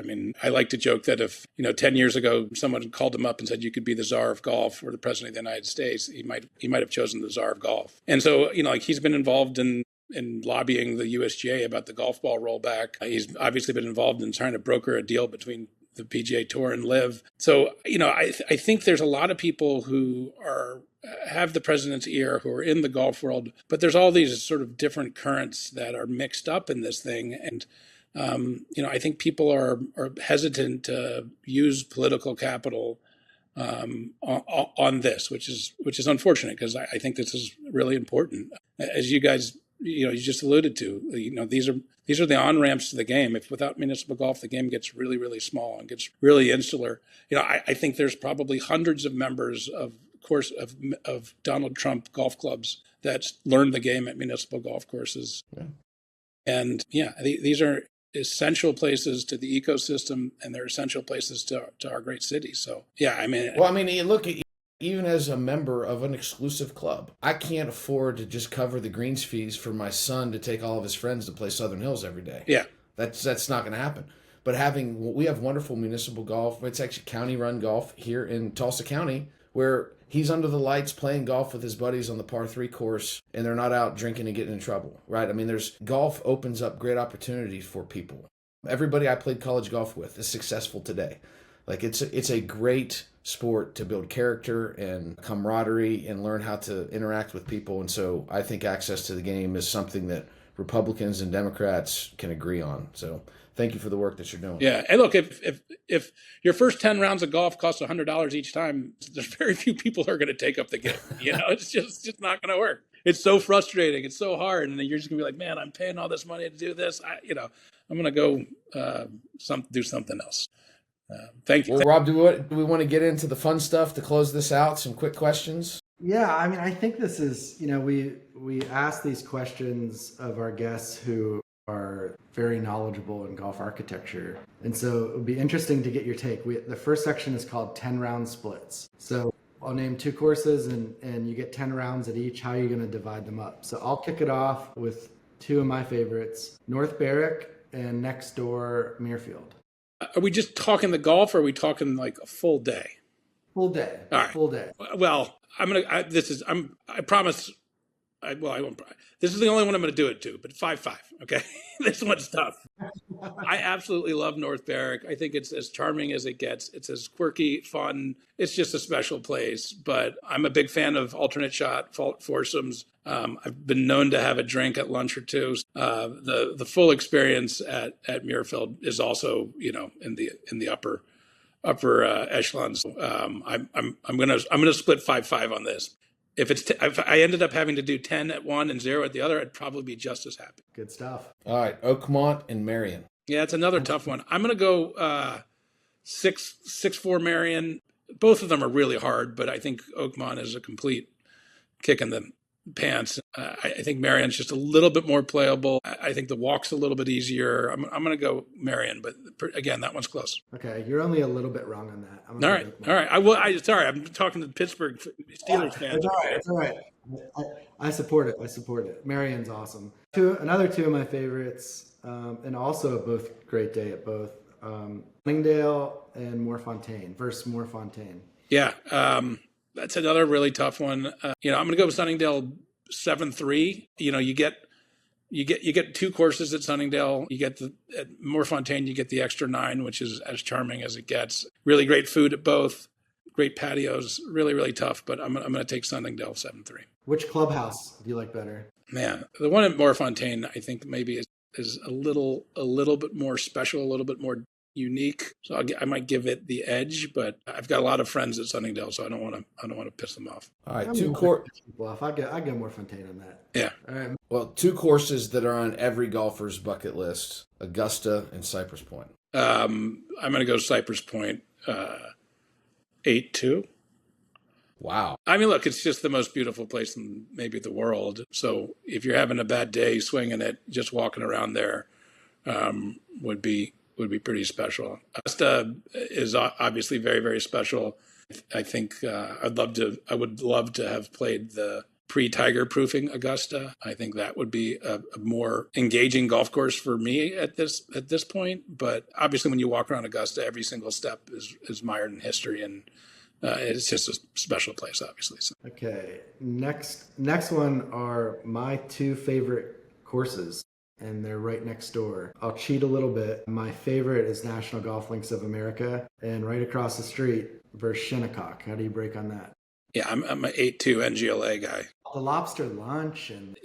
I like to joke that if 10 years ago someone called him up and said you could be the czar of golf or the president of the United States, he might have chosen the czar of golf. And so he's been involved in lobbying the USGA about the golf ball rollback. He's obviously been involved in trying to broker a deal between the PGA Tour and LIV. So I think there's a lot of people who have the president's ear, who are in the golf world, but there's all these sort of different currents that are mixed up in this thing. And, I think people are hesitant to use political capital on this, which is unfortunate, because I think this is really important. As you guys, you just alluded to, these are the on-ramps to the game. If without municipal golf, the game gets really, really small and gets really insular. I think there's probably hundreds of members of Donald Trump golf clubs that learned the game at municipal golf courses. Yeah. And these are essential places to the ecosystem, and they're essential places to our great city. So look, even as a member of an exclusive club, I can't afford to just cover the greens fees for my son to take all of his friends to play Southern Hills every day. Yeah, that's not going to happen. But we have wonderful municipal golf. It's actually county-run golf here in Tulsa County, where he's under the lights playing golf with his buddies on the par 3 course, and they're not out drinking and getting in trouble, right? I mean, golf opens up great opportunities for people. Everybody I played college golf with is successful today. Like, it's a great sport to build character and camaraderie and learn how to interact with people. And so I think access to the game is something that Republicans and Democrats can agree on. So thank you for the work that you're doing. Yeah. And look, if your first 10 rounds of golf costs $100 each time, there's very few people who are going to take up the game. It's just not going to work. It's so frustrating. It's so hard. And then you're just gonna be like, man, I'm paying all this money to do this. I'm going to go do something else. Thank you. Well, Rob, do we want to get into the fun stuff to close this out? Some quick questions? Yeah, I mean, I think this is, we ask these questions of our guests who are very knowledgeable in golf architecture. And so it would be interesting to get your take. The first section is called 10-round splits. So I'll name 2 courses and you get 10 rounds at each. How are you going to divide them up? So I'll kick it off with 2 of my favorites, North Berwick and next door Muirfield. Are we just talking the golf, or are we talking like a full day? Full day. All right. Full day. Well, I promise. I won't. This is the only one I'm going to do it to, but 5-5. Okay. This one's tough. I absolutely love North Berwick. I think it's as charming as it gets. It's as quirky, fun. It's just a special place, but I'm a big fan of alternate shot foursomes. I've been known to have a drink at lunch or two. The full experience at Muirfield is also, in the upper echelons. I'm gonna split 5-5 on this. If I ended up having to do 10 at one and 0 at the other, I'd probably be just as happy. Good stuff. All right, Oakmont and Marion. Yeah, it's another tough one. I'm gonna go 6-4 Marion. Both of them are really hard, but I think Oakmont is a complete kick in the pants. I think Marion's just a little bit more playable. I think the walk's a little bit easier. I'm going to go Marion, but again, that one's close. Okay, you're only a little bit wrong on that. All right. Sorry, I'm talking to the Pittsburgh Steelers fans. It's all right. I support it. Marion's awesome. Another 2 of my favorites, and also both great day at both, Sunningdale and Moorfontein versus Moorfontein. Yeah. That's another really tough one. I'm going to go with Sunningdale 7-3. You get 2 courses at Sunningdale. You get at Moorfontein, you get the extra 9, which is as charming as it gets. Really great food at both. Great patios. Really, really tough. But I'm going to take Sunningdale 7-3. Which clubhouse do you like better? Man, the one at Moorfontein, I think maybe is a little bit more special, a little bit more unique, so I might give it the edge, but I've got a lot of friends at Sunningdale, so I don't want to piss them off. All right, Well, if I get Moorfontein on that. Yeah. All right. Well, 2 courses that are on every golfer's bucket list: Augusta and Cypress Point. I'm going to go Cypress Point 8-2. Wow. I mean, look, it's just the most beautiful place in maybe the world. So if you're having a bad day swinging it, just walking around there would be pretty special. Augusta is obviously very, very special. I think I would love to have played the pre-Tiger proofing Augusta. I think that would be a more engaging golf course for me at this point. But obviously, when you walk around Augusta, every single step is mired in history, and it's just a special place, obviously. So. Okay, next one are my 2 favorite courses, and they're right next door. I'll cheat a little bit. My favorite is National Golf Links of America, and right across the street versus Shinnecock. How do you break on that? Yeah, I'm an 8-2 NGLA guy. The lobster lunch and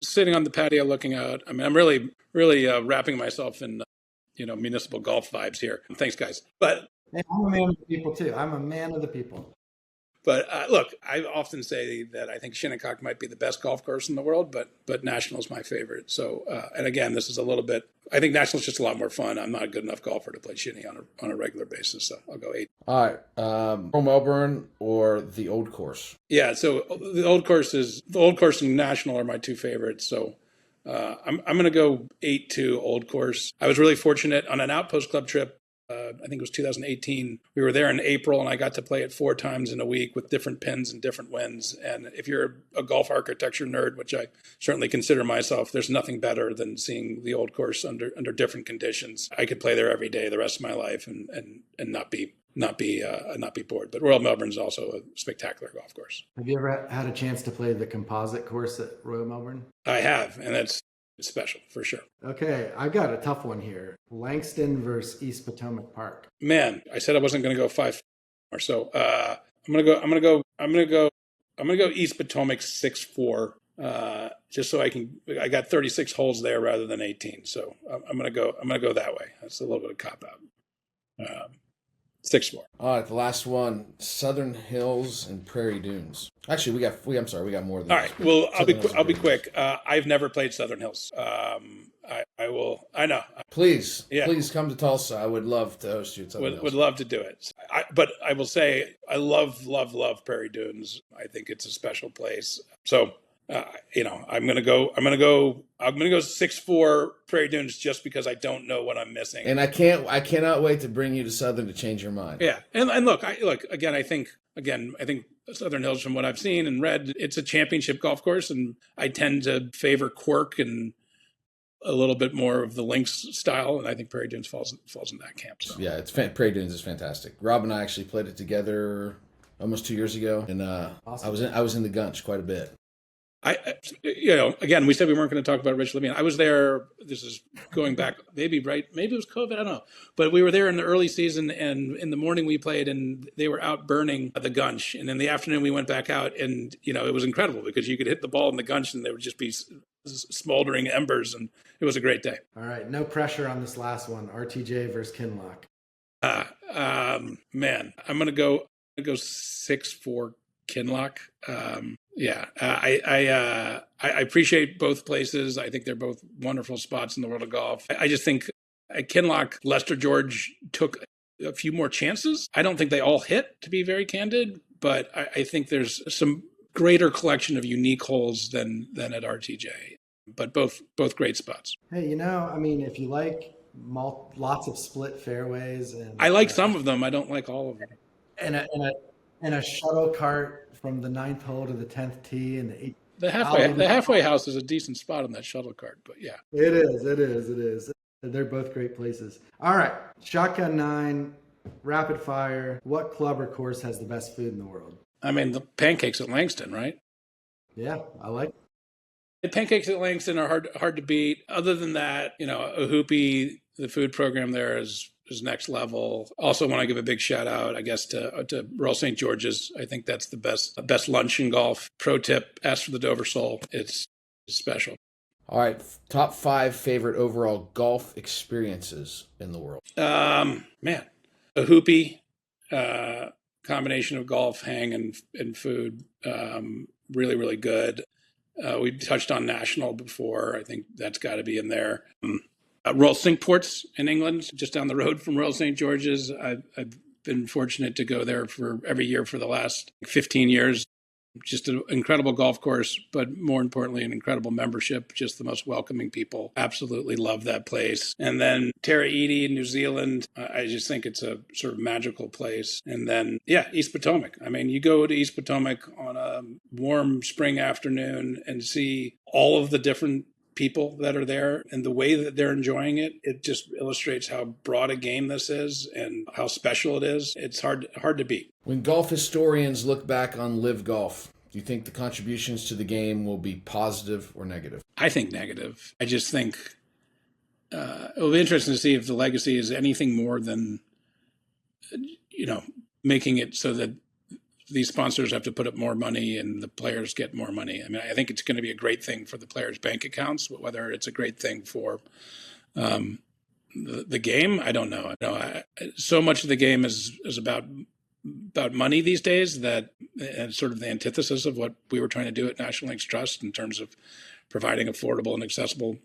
sitting on the patio looking out. I mean, I'm really, really wrapping myself in municipal golf vibes here. Thanks, guys. But I'm a man of the people too. I'm a man of the people. But look, I often say that I think Shinnecock might be the best golf course in the world, but National is my favorite. So, and again, this is a little bit. I think National is just a lot more fun. I'm not a good enough golfer to play Shinny on a regular basis, so I'll go 8. All right, Melbourne or the Old Course? Yeah, so the Old Course and National are my 2 favorites. So I'm going to go 8-2 Old Course. I was really fortunate on an Outpost Club trip. I think it was 2018. We were there in April, and I got to play it 4 times in a week with different pins and different winds. And if you're a golf architecture nerd, which I certainly consider myself, there's nothing better than seeing the Old Course under different conditions. I could play there every day the rest of my life and not be not be bored. But Royal Melbourne's also a spectacular golf course. Have you ever had a chance to play the composite course at Royal Melbourne? I have, and it's special for sure. Okay, I've got a tough one here. Langston versus East Potomac Park. Man, I said I wasn't going to go 5 or so. I'm gonna go East Potomac 6-4. Just so I got 36 holes there rather than 18. So I'm gonna go that way. That's a little bit of cop out. 6-4. All right, the last one: Southern Hills and Prairie Dunes. Actually, we got more than. All right. Well, I'll be Dunes. quick. I've never played Southern Hills. I will. I know. Please come to Tulsa. I would love to host you at Southern Hills. Would love to do it. But I will say I love Prairie Dunes. I think it's a special place. So I'm gonna go 6-4 Prairie Dunes just because I don't know what I'm missing. And I cannot wait to bring you to Southern to change your mind. Yeah, and look again. I think Southern Hills, from what I've seen and read, it's a championship golf course, and I tend to favor quirk and a little bit more of the links style, and I think Prairie Dunes falls in that camp. So. Yeah, Prairie Dunes is fantastic. Rob and I actually played it together almost 2 years ago, and awesome. I was in the Gunch quite a bit. Again, we said we weren't going to talk about Rich Levine. I was there. This is going back, maybe it was COVID. I don't know, but we were there in the early season, and in the morning we played, and they were out burning the Gunch, and in the afternoon we went back out, and it was incredible because you could hit the ball in the Gunch, and there would just be smoldering embers, and it was a great day. All right, no pressure on this last one. RTJ versus Kinloch. Man, I'm gonna go 6-4 Kinloch. I appreciate both places. I think they're both wonderful spots in the world of golf. I just think at Kinloch, Lester George took a few more chances. I don't think they all hit, to be very candid, but I think there's some greater collection of unique holes than at RTJ. But both great spots. Hey, if you like lots of split fairways, and I like some of them. I don't like all of them. And a shuttle cart from the 9th hole to the 10th tee, and the halfway house is a decent spot on that shuttle cart. But yeah, it is. They're both great places. All right, shotgun 9, rapid fire. What club or course has the best food in the world? I mean, the pancakes at Langston, right? Yeah, I like it. The pancakes at Langston are hard to beat. Other than that, a Hoopy, the food program there is next level. Also want to give a big shout out, I guess, to Royal St. George's. I think that's the best lunch in golf. Pro tip, ask for the Dover Sole. It's special. All right, top 5 favorite overall golf experiences in the world. Man, a Hoopy, combination of golf, hang, and food. Really, really good. We touched on National before. I think that's got to be in there. Royal Cinque in England, just down the road from Royal St. George's. I've been fortunate to go there for every year for the last 15 years. Just an incredible golf course, but more importantly, an incredible membership. Just the most welcoming people. Absolutely love that place. And then Tahiti in New Zealand. I just think it's a sort of magical place. And then, East Potomac. I mean, you go to East Potomac on a warm spring afternoon and see all of the different people that are there and the way that they're enjoying it. It just illustrates how broad a game this is and how special it is. It's hard to beat. When golf historians look back on Live Golf, do you think the contributions to the game will be positive or negative? I think negative. I just think it'll be interesting to see if the legacy is anything more than, making it so that these sponsors have to put up more money and the players get more money. I mean, I think it's going to be a great thing for the players' bank accounts, but whether it's a great thing for the game, I don't know. So much of the game is about money these days that it's sort of the antithesis of what we were trying to do at National Links Trust in terms of providing affordable and accessible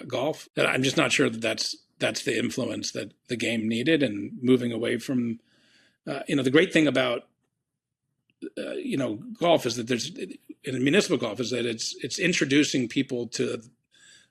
golf. And I'm just not sure that that's the influence that the game needed, and moving away from, the great thing about golf is that in municipal golf is that it's introducing people to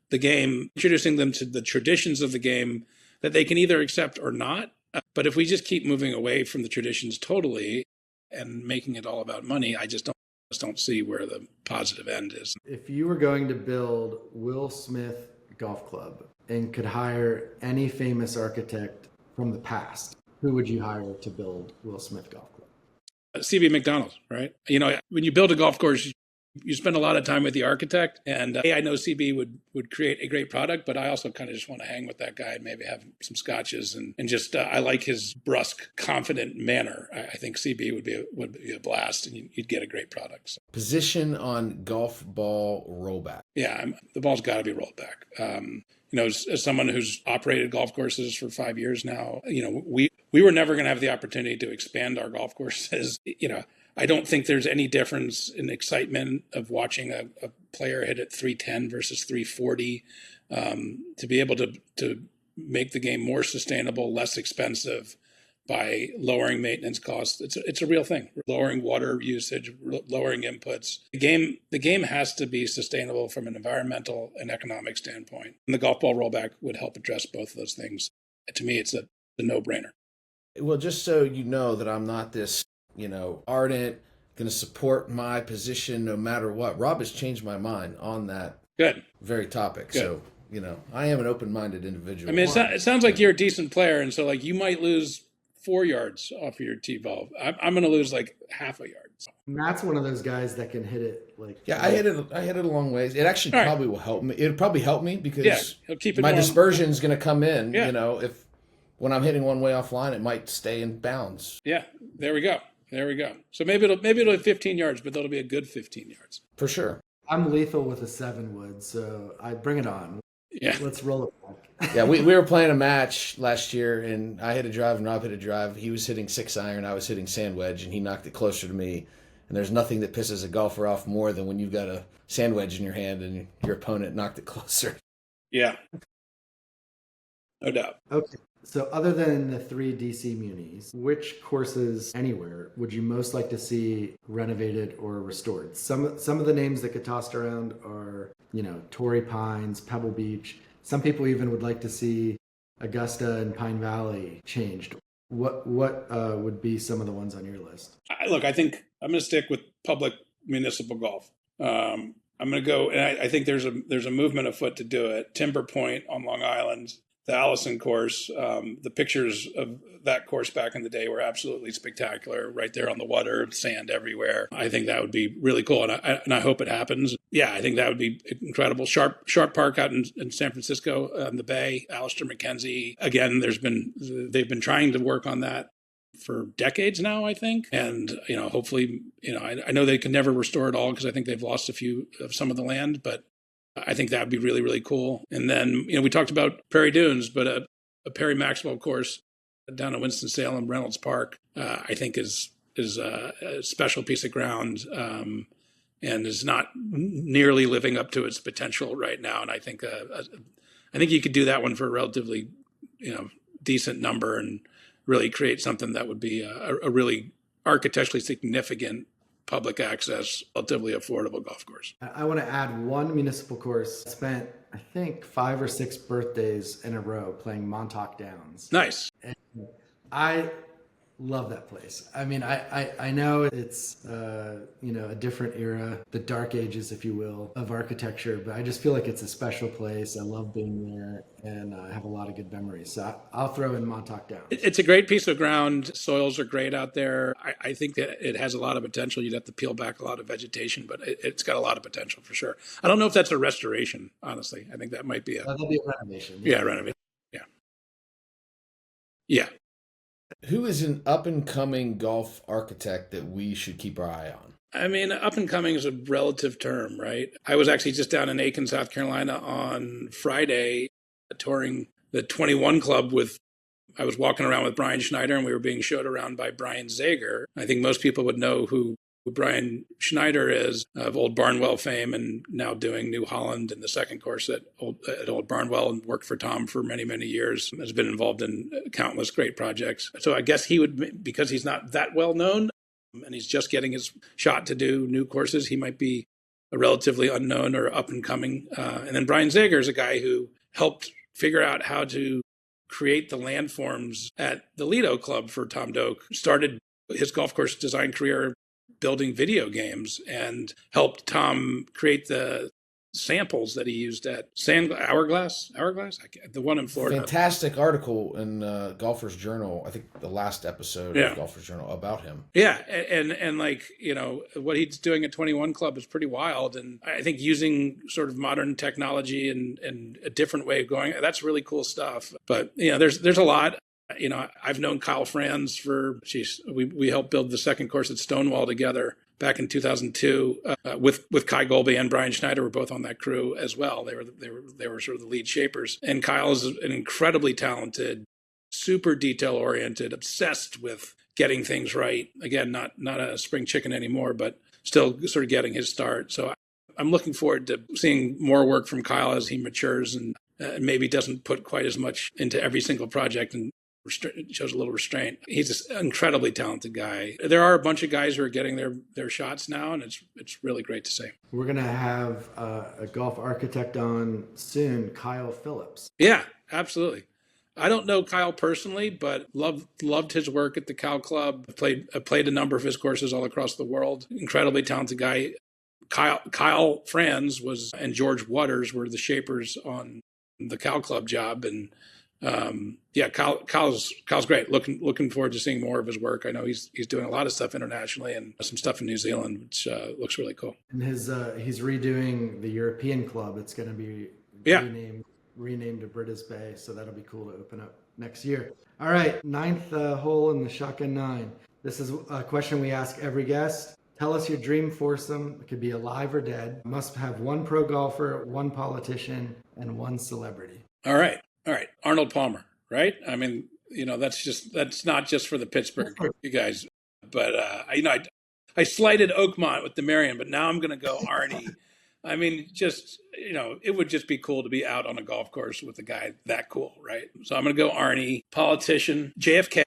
the game, introducing them to the traditions of the game that they can either accept or not. But if we just keep moving away from the traditions totally and making it all about money, I just don't see where the positive end is. If you were going to build Will Smith Golf Club and could hire any famous architect from the past, who would you hire to build Will Smith Golf Club? CB McDonald, right? When you build a golf course, you spend a lot of time with the architect, and I know CB would create a great product, but I also kind of just want to hang with that guy and maybe have some scotches and just I like his brusque, confident manner. I think CB would be a blast, and you'd get a great product. So. Position on golf ball rollback. Yeah, the ball's got to be rolled back. As someone who's operated golf courses for 5 years now, we were never going to have the opportunity to expand our golf courses. I don't think there's any difference in excitement of watching a player hit at 310 versus 340. To be able to make the game more sustainable, less expensive by lowering maintenance costs, it's a real thing. Lowering water usage, lowering inputs. The game has to be sustainable from an environmental and economic standpoint. And the golf ball rollback would help address both of those things. To me, it's a no-brainer. Well, just so you know that I'm not this ardent, going to support my position no matter what. Rob has changed my mind on that very topic. Good. So, I am an open-minded individual. I mean, it sounds like you're a decent player, and so you might lose 4 yards off of your tee ball. I'm going to lose half a yard. Matt's one of those guys that can hit it I hit it a long ways. It actually probably will help me. It'll probably help me because he'll keep it my warm. dispersion is going to come in. If when I'm hitting one way offline, it might stay in bounds. Yeah, there we go. So maybe it'll be 15 yards, but that'll be a good 15 yards. For sure. I'm lethal with a 7-wood, so I bring it on. Yeah. Let's roll it back. Yeah, we were playing a match last year, and I hit a drive and Rob hit a drive. He was hitting 6-iron, I was hitting sand wedge, and he knocked it closer to me. And there's nothing that pisses a golfer off more than when you've got a sand wedge in your hand and your opponent knocked it closer. Yeah. No doubt. Okay. So other than the 3 DC munis, which courses anywhere would you most like to see renovated or restored? Some of the names that get tossed around are, Torrey Pines, Pebble Beach. Some people even would like to see Augusta and Pine Valley changed. What would be some of the ones on your list? Look, I think I'm going to stick with public municipal golf. I'm going to go, and I think there's a movement afoot to do it. Timber Point on Long Island, the Allison course, the pictures of that course back in the day were absolutely spectacular. Right there on the water, sand everywhere. I think that would be really cool, and I hope it happens. Yeah, I think that would be incredible. Sharp Park out in San Francisco on the Bay. Alistair McKenzie. Again, they've been trying to work on that for decades now, I think, and hopefully, I know they can never restore it all because I think they've lost some of the land, but I think that would be really, really cool. And then, we talked about Prairie Dunes, but a Perry Maxwell course down in Winston-Salem, Reynolds Park, I think is a special piece of ground and is not nearly living up to its potential right now. And I think you could do that one for a relatively, decent number and really create something that would be a really architecturally significant public access, relatively affordable golf course. I want to add one municipal course. I spent, I think, 5 or 6 birthdays in a row playing Montauk Downs. Nice. And I love that place. I mean, I know it's, a different era, the dark ages, if you will, of architecture, but I just feel like it's a special place. I love being there, and I have a lot of good memories. So I'll throw in Montauk Downs. It's a great piece of ground. Soils are great out there. I think that it has a lot of potential. You'd have to peel back a lot of vegetation, but it's got a lot of potential for sure. I don't know if that's a restoration, honestly. I think that might be that'll be a renovation. Yeah, renovation. Yeah. Yeah. Who is an up-and-coming golf architect that we should keep our eye on? I mean, up-and-coming is a relative term, right? I was actually just down in Aiken, South Carolina on Friday touring the 21 Club I was walking around with Brian Schneider, and we were being showed around by Brian Zager. I think most people would know who Brian Schneider is, of Old Barnwell fame, and now doing New Holland and the second course at Old Barnwell, and worked for Tom for many, many years, has been involved in countless great projects. So I guess he would, because he's not that well known and he's just getting his shot to do new courses, he might be a relatively unknown or up and coming. And then Brian Zager is a guy who helped figure out how to create the landforms at the Lido Club for Tom Doak, started his golf course design career building video games, and helped Tom create the samples that he used at Hourglass, the one in Florida. Fantastic article in Golfer's Journal. I think the last episode of Golfer's Journal about him. Yeah, and like, you know, what he's doing at 21 Club is pretty wild, and I think using sort of modern technology and a different way of going, that's really cool stuff. But you know, there's a lot. You know, I've known Kyle Franz we helped build the second course at Stonewall together back in 2002 with Kai Golby and Brian Schneider were both on that crew as well. They were sort of the lead shapers. And Kyle is an incredibly talented, super detail oriented, obsessed with getting things right. Again, not a spring chicken anymore, but still sort of getting his start. So I'm looking forward to seeing more work from Kyle as he matures and maybe doesn't put quite as much into every single project and shows a little restraint. He's an incredibly talented guy. There are a bunch of guys who are getting their shots now, and it's really great to see. We're going to have a golf architect on soon, Kyle Phillips. Yeah, absolutely. I don't know Kyle personally, but loved his work at the Cal Club. Played a number of his courses all across the world. Incredibly talented guy. Kyle Franz and George Waters were the shapers on the Cal Club job, and Kyle's great. Looking forward to seeing more of his work. I know he's doing a lot of stuff internationally and some stuff in New Zealand, which looks really cool. And he's redoing the European club. It's going to be renamed to British Bay, so that'll be cool to open up next year. All right, 9th hole in the Shotgun 9. This is a question we ask every guest. Tell us your dream foursome. It could be alive or dead. Must have one pro golfer, one politician, and one celebrity. All right. Arnold Palmer, right? I mean, you know, that's not just for the Pittsburgh you guys, but I slighted Oakmont with the Marion, but now I'm going to go Arnie. I mean, just, you know, it would just be cool to be out on a golf course with a guy that cool, right? So I'm going to go Arnie, politician, JFK,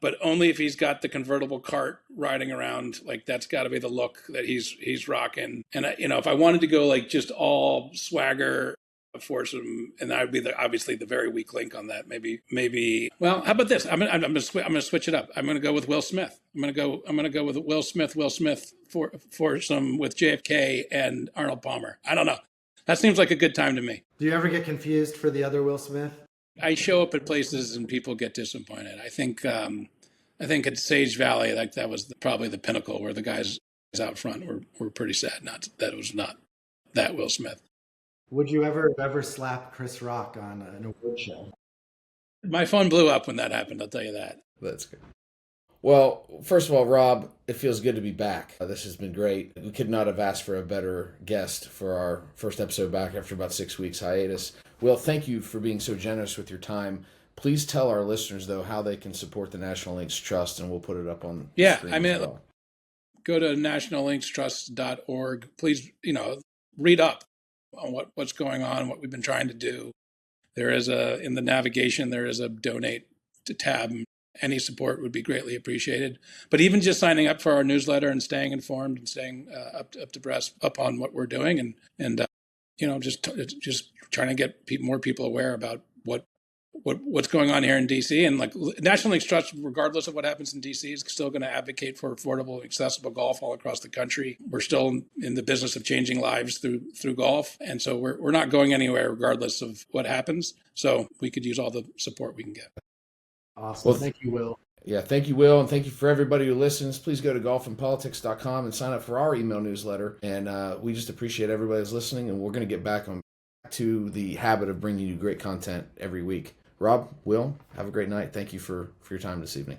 but only if he's got the convertible cart riding around. Like, that's got to be the look that he's rocking. And you know, if I wanted to go like just all swagger foursome, and that would be obviously the very weak link on that. Maybe. Well, how about this? I'm gonna switch it up. I'm gonna go with Will Smith. I'm gonna go with Will Smith foursome with JFK and Arnold Palmer. I don't know. That seems like a good time to me. Do you ever get confused for the other Will Smith? I show up at places and people get disappointed. I think at Sage Valley, like that was probably the pinnacle, where the guys out front were pretty sad. That it was not that Will Smith. Would you ever slap Chris Rock on an award show? My phone blew up when that happened, I'll tell you that. That's good. Well, first of all, Rob, it feels good to be back. This has been great. We could not have asked for a better guest for our first episode back after about 6 weeks hiatus. Will, thank you for being so generous with your time. Please tell our listeners, though, how they can support the National Links Trust, and we'll put it up on the screen as well. Go to nationallinkstrust.org. Please, you know, read up on what's going on, what we've been trying to do. There is in the navigation, there is a donate to tab. Any support would be greatly appreciated. But even just signing up for our newsletter and staying informed and staying up to breast up on what we're doing and you know, just trying to get more people aware about what's going on here in DC. And like National Links Trust, regardless of what happens in DC, is still going to advocate for affordable, accessible golf all across the country. We're still in the business of changing lives through golf. And so we're not going anywhere regardless of what happens. So we could use all the support we can get. Awesome. Well, thank you, Will. Yeah, thank you, Will. And thank you for everybody who listens. Please go to golfandpolitics.com and sign up for our email newsletter. And we just appreciate everybody who's listening. And we're going to get back to the habit of bringing you great content every week. Rob, Will, have a great night. Thank you for your time this evening.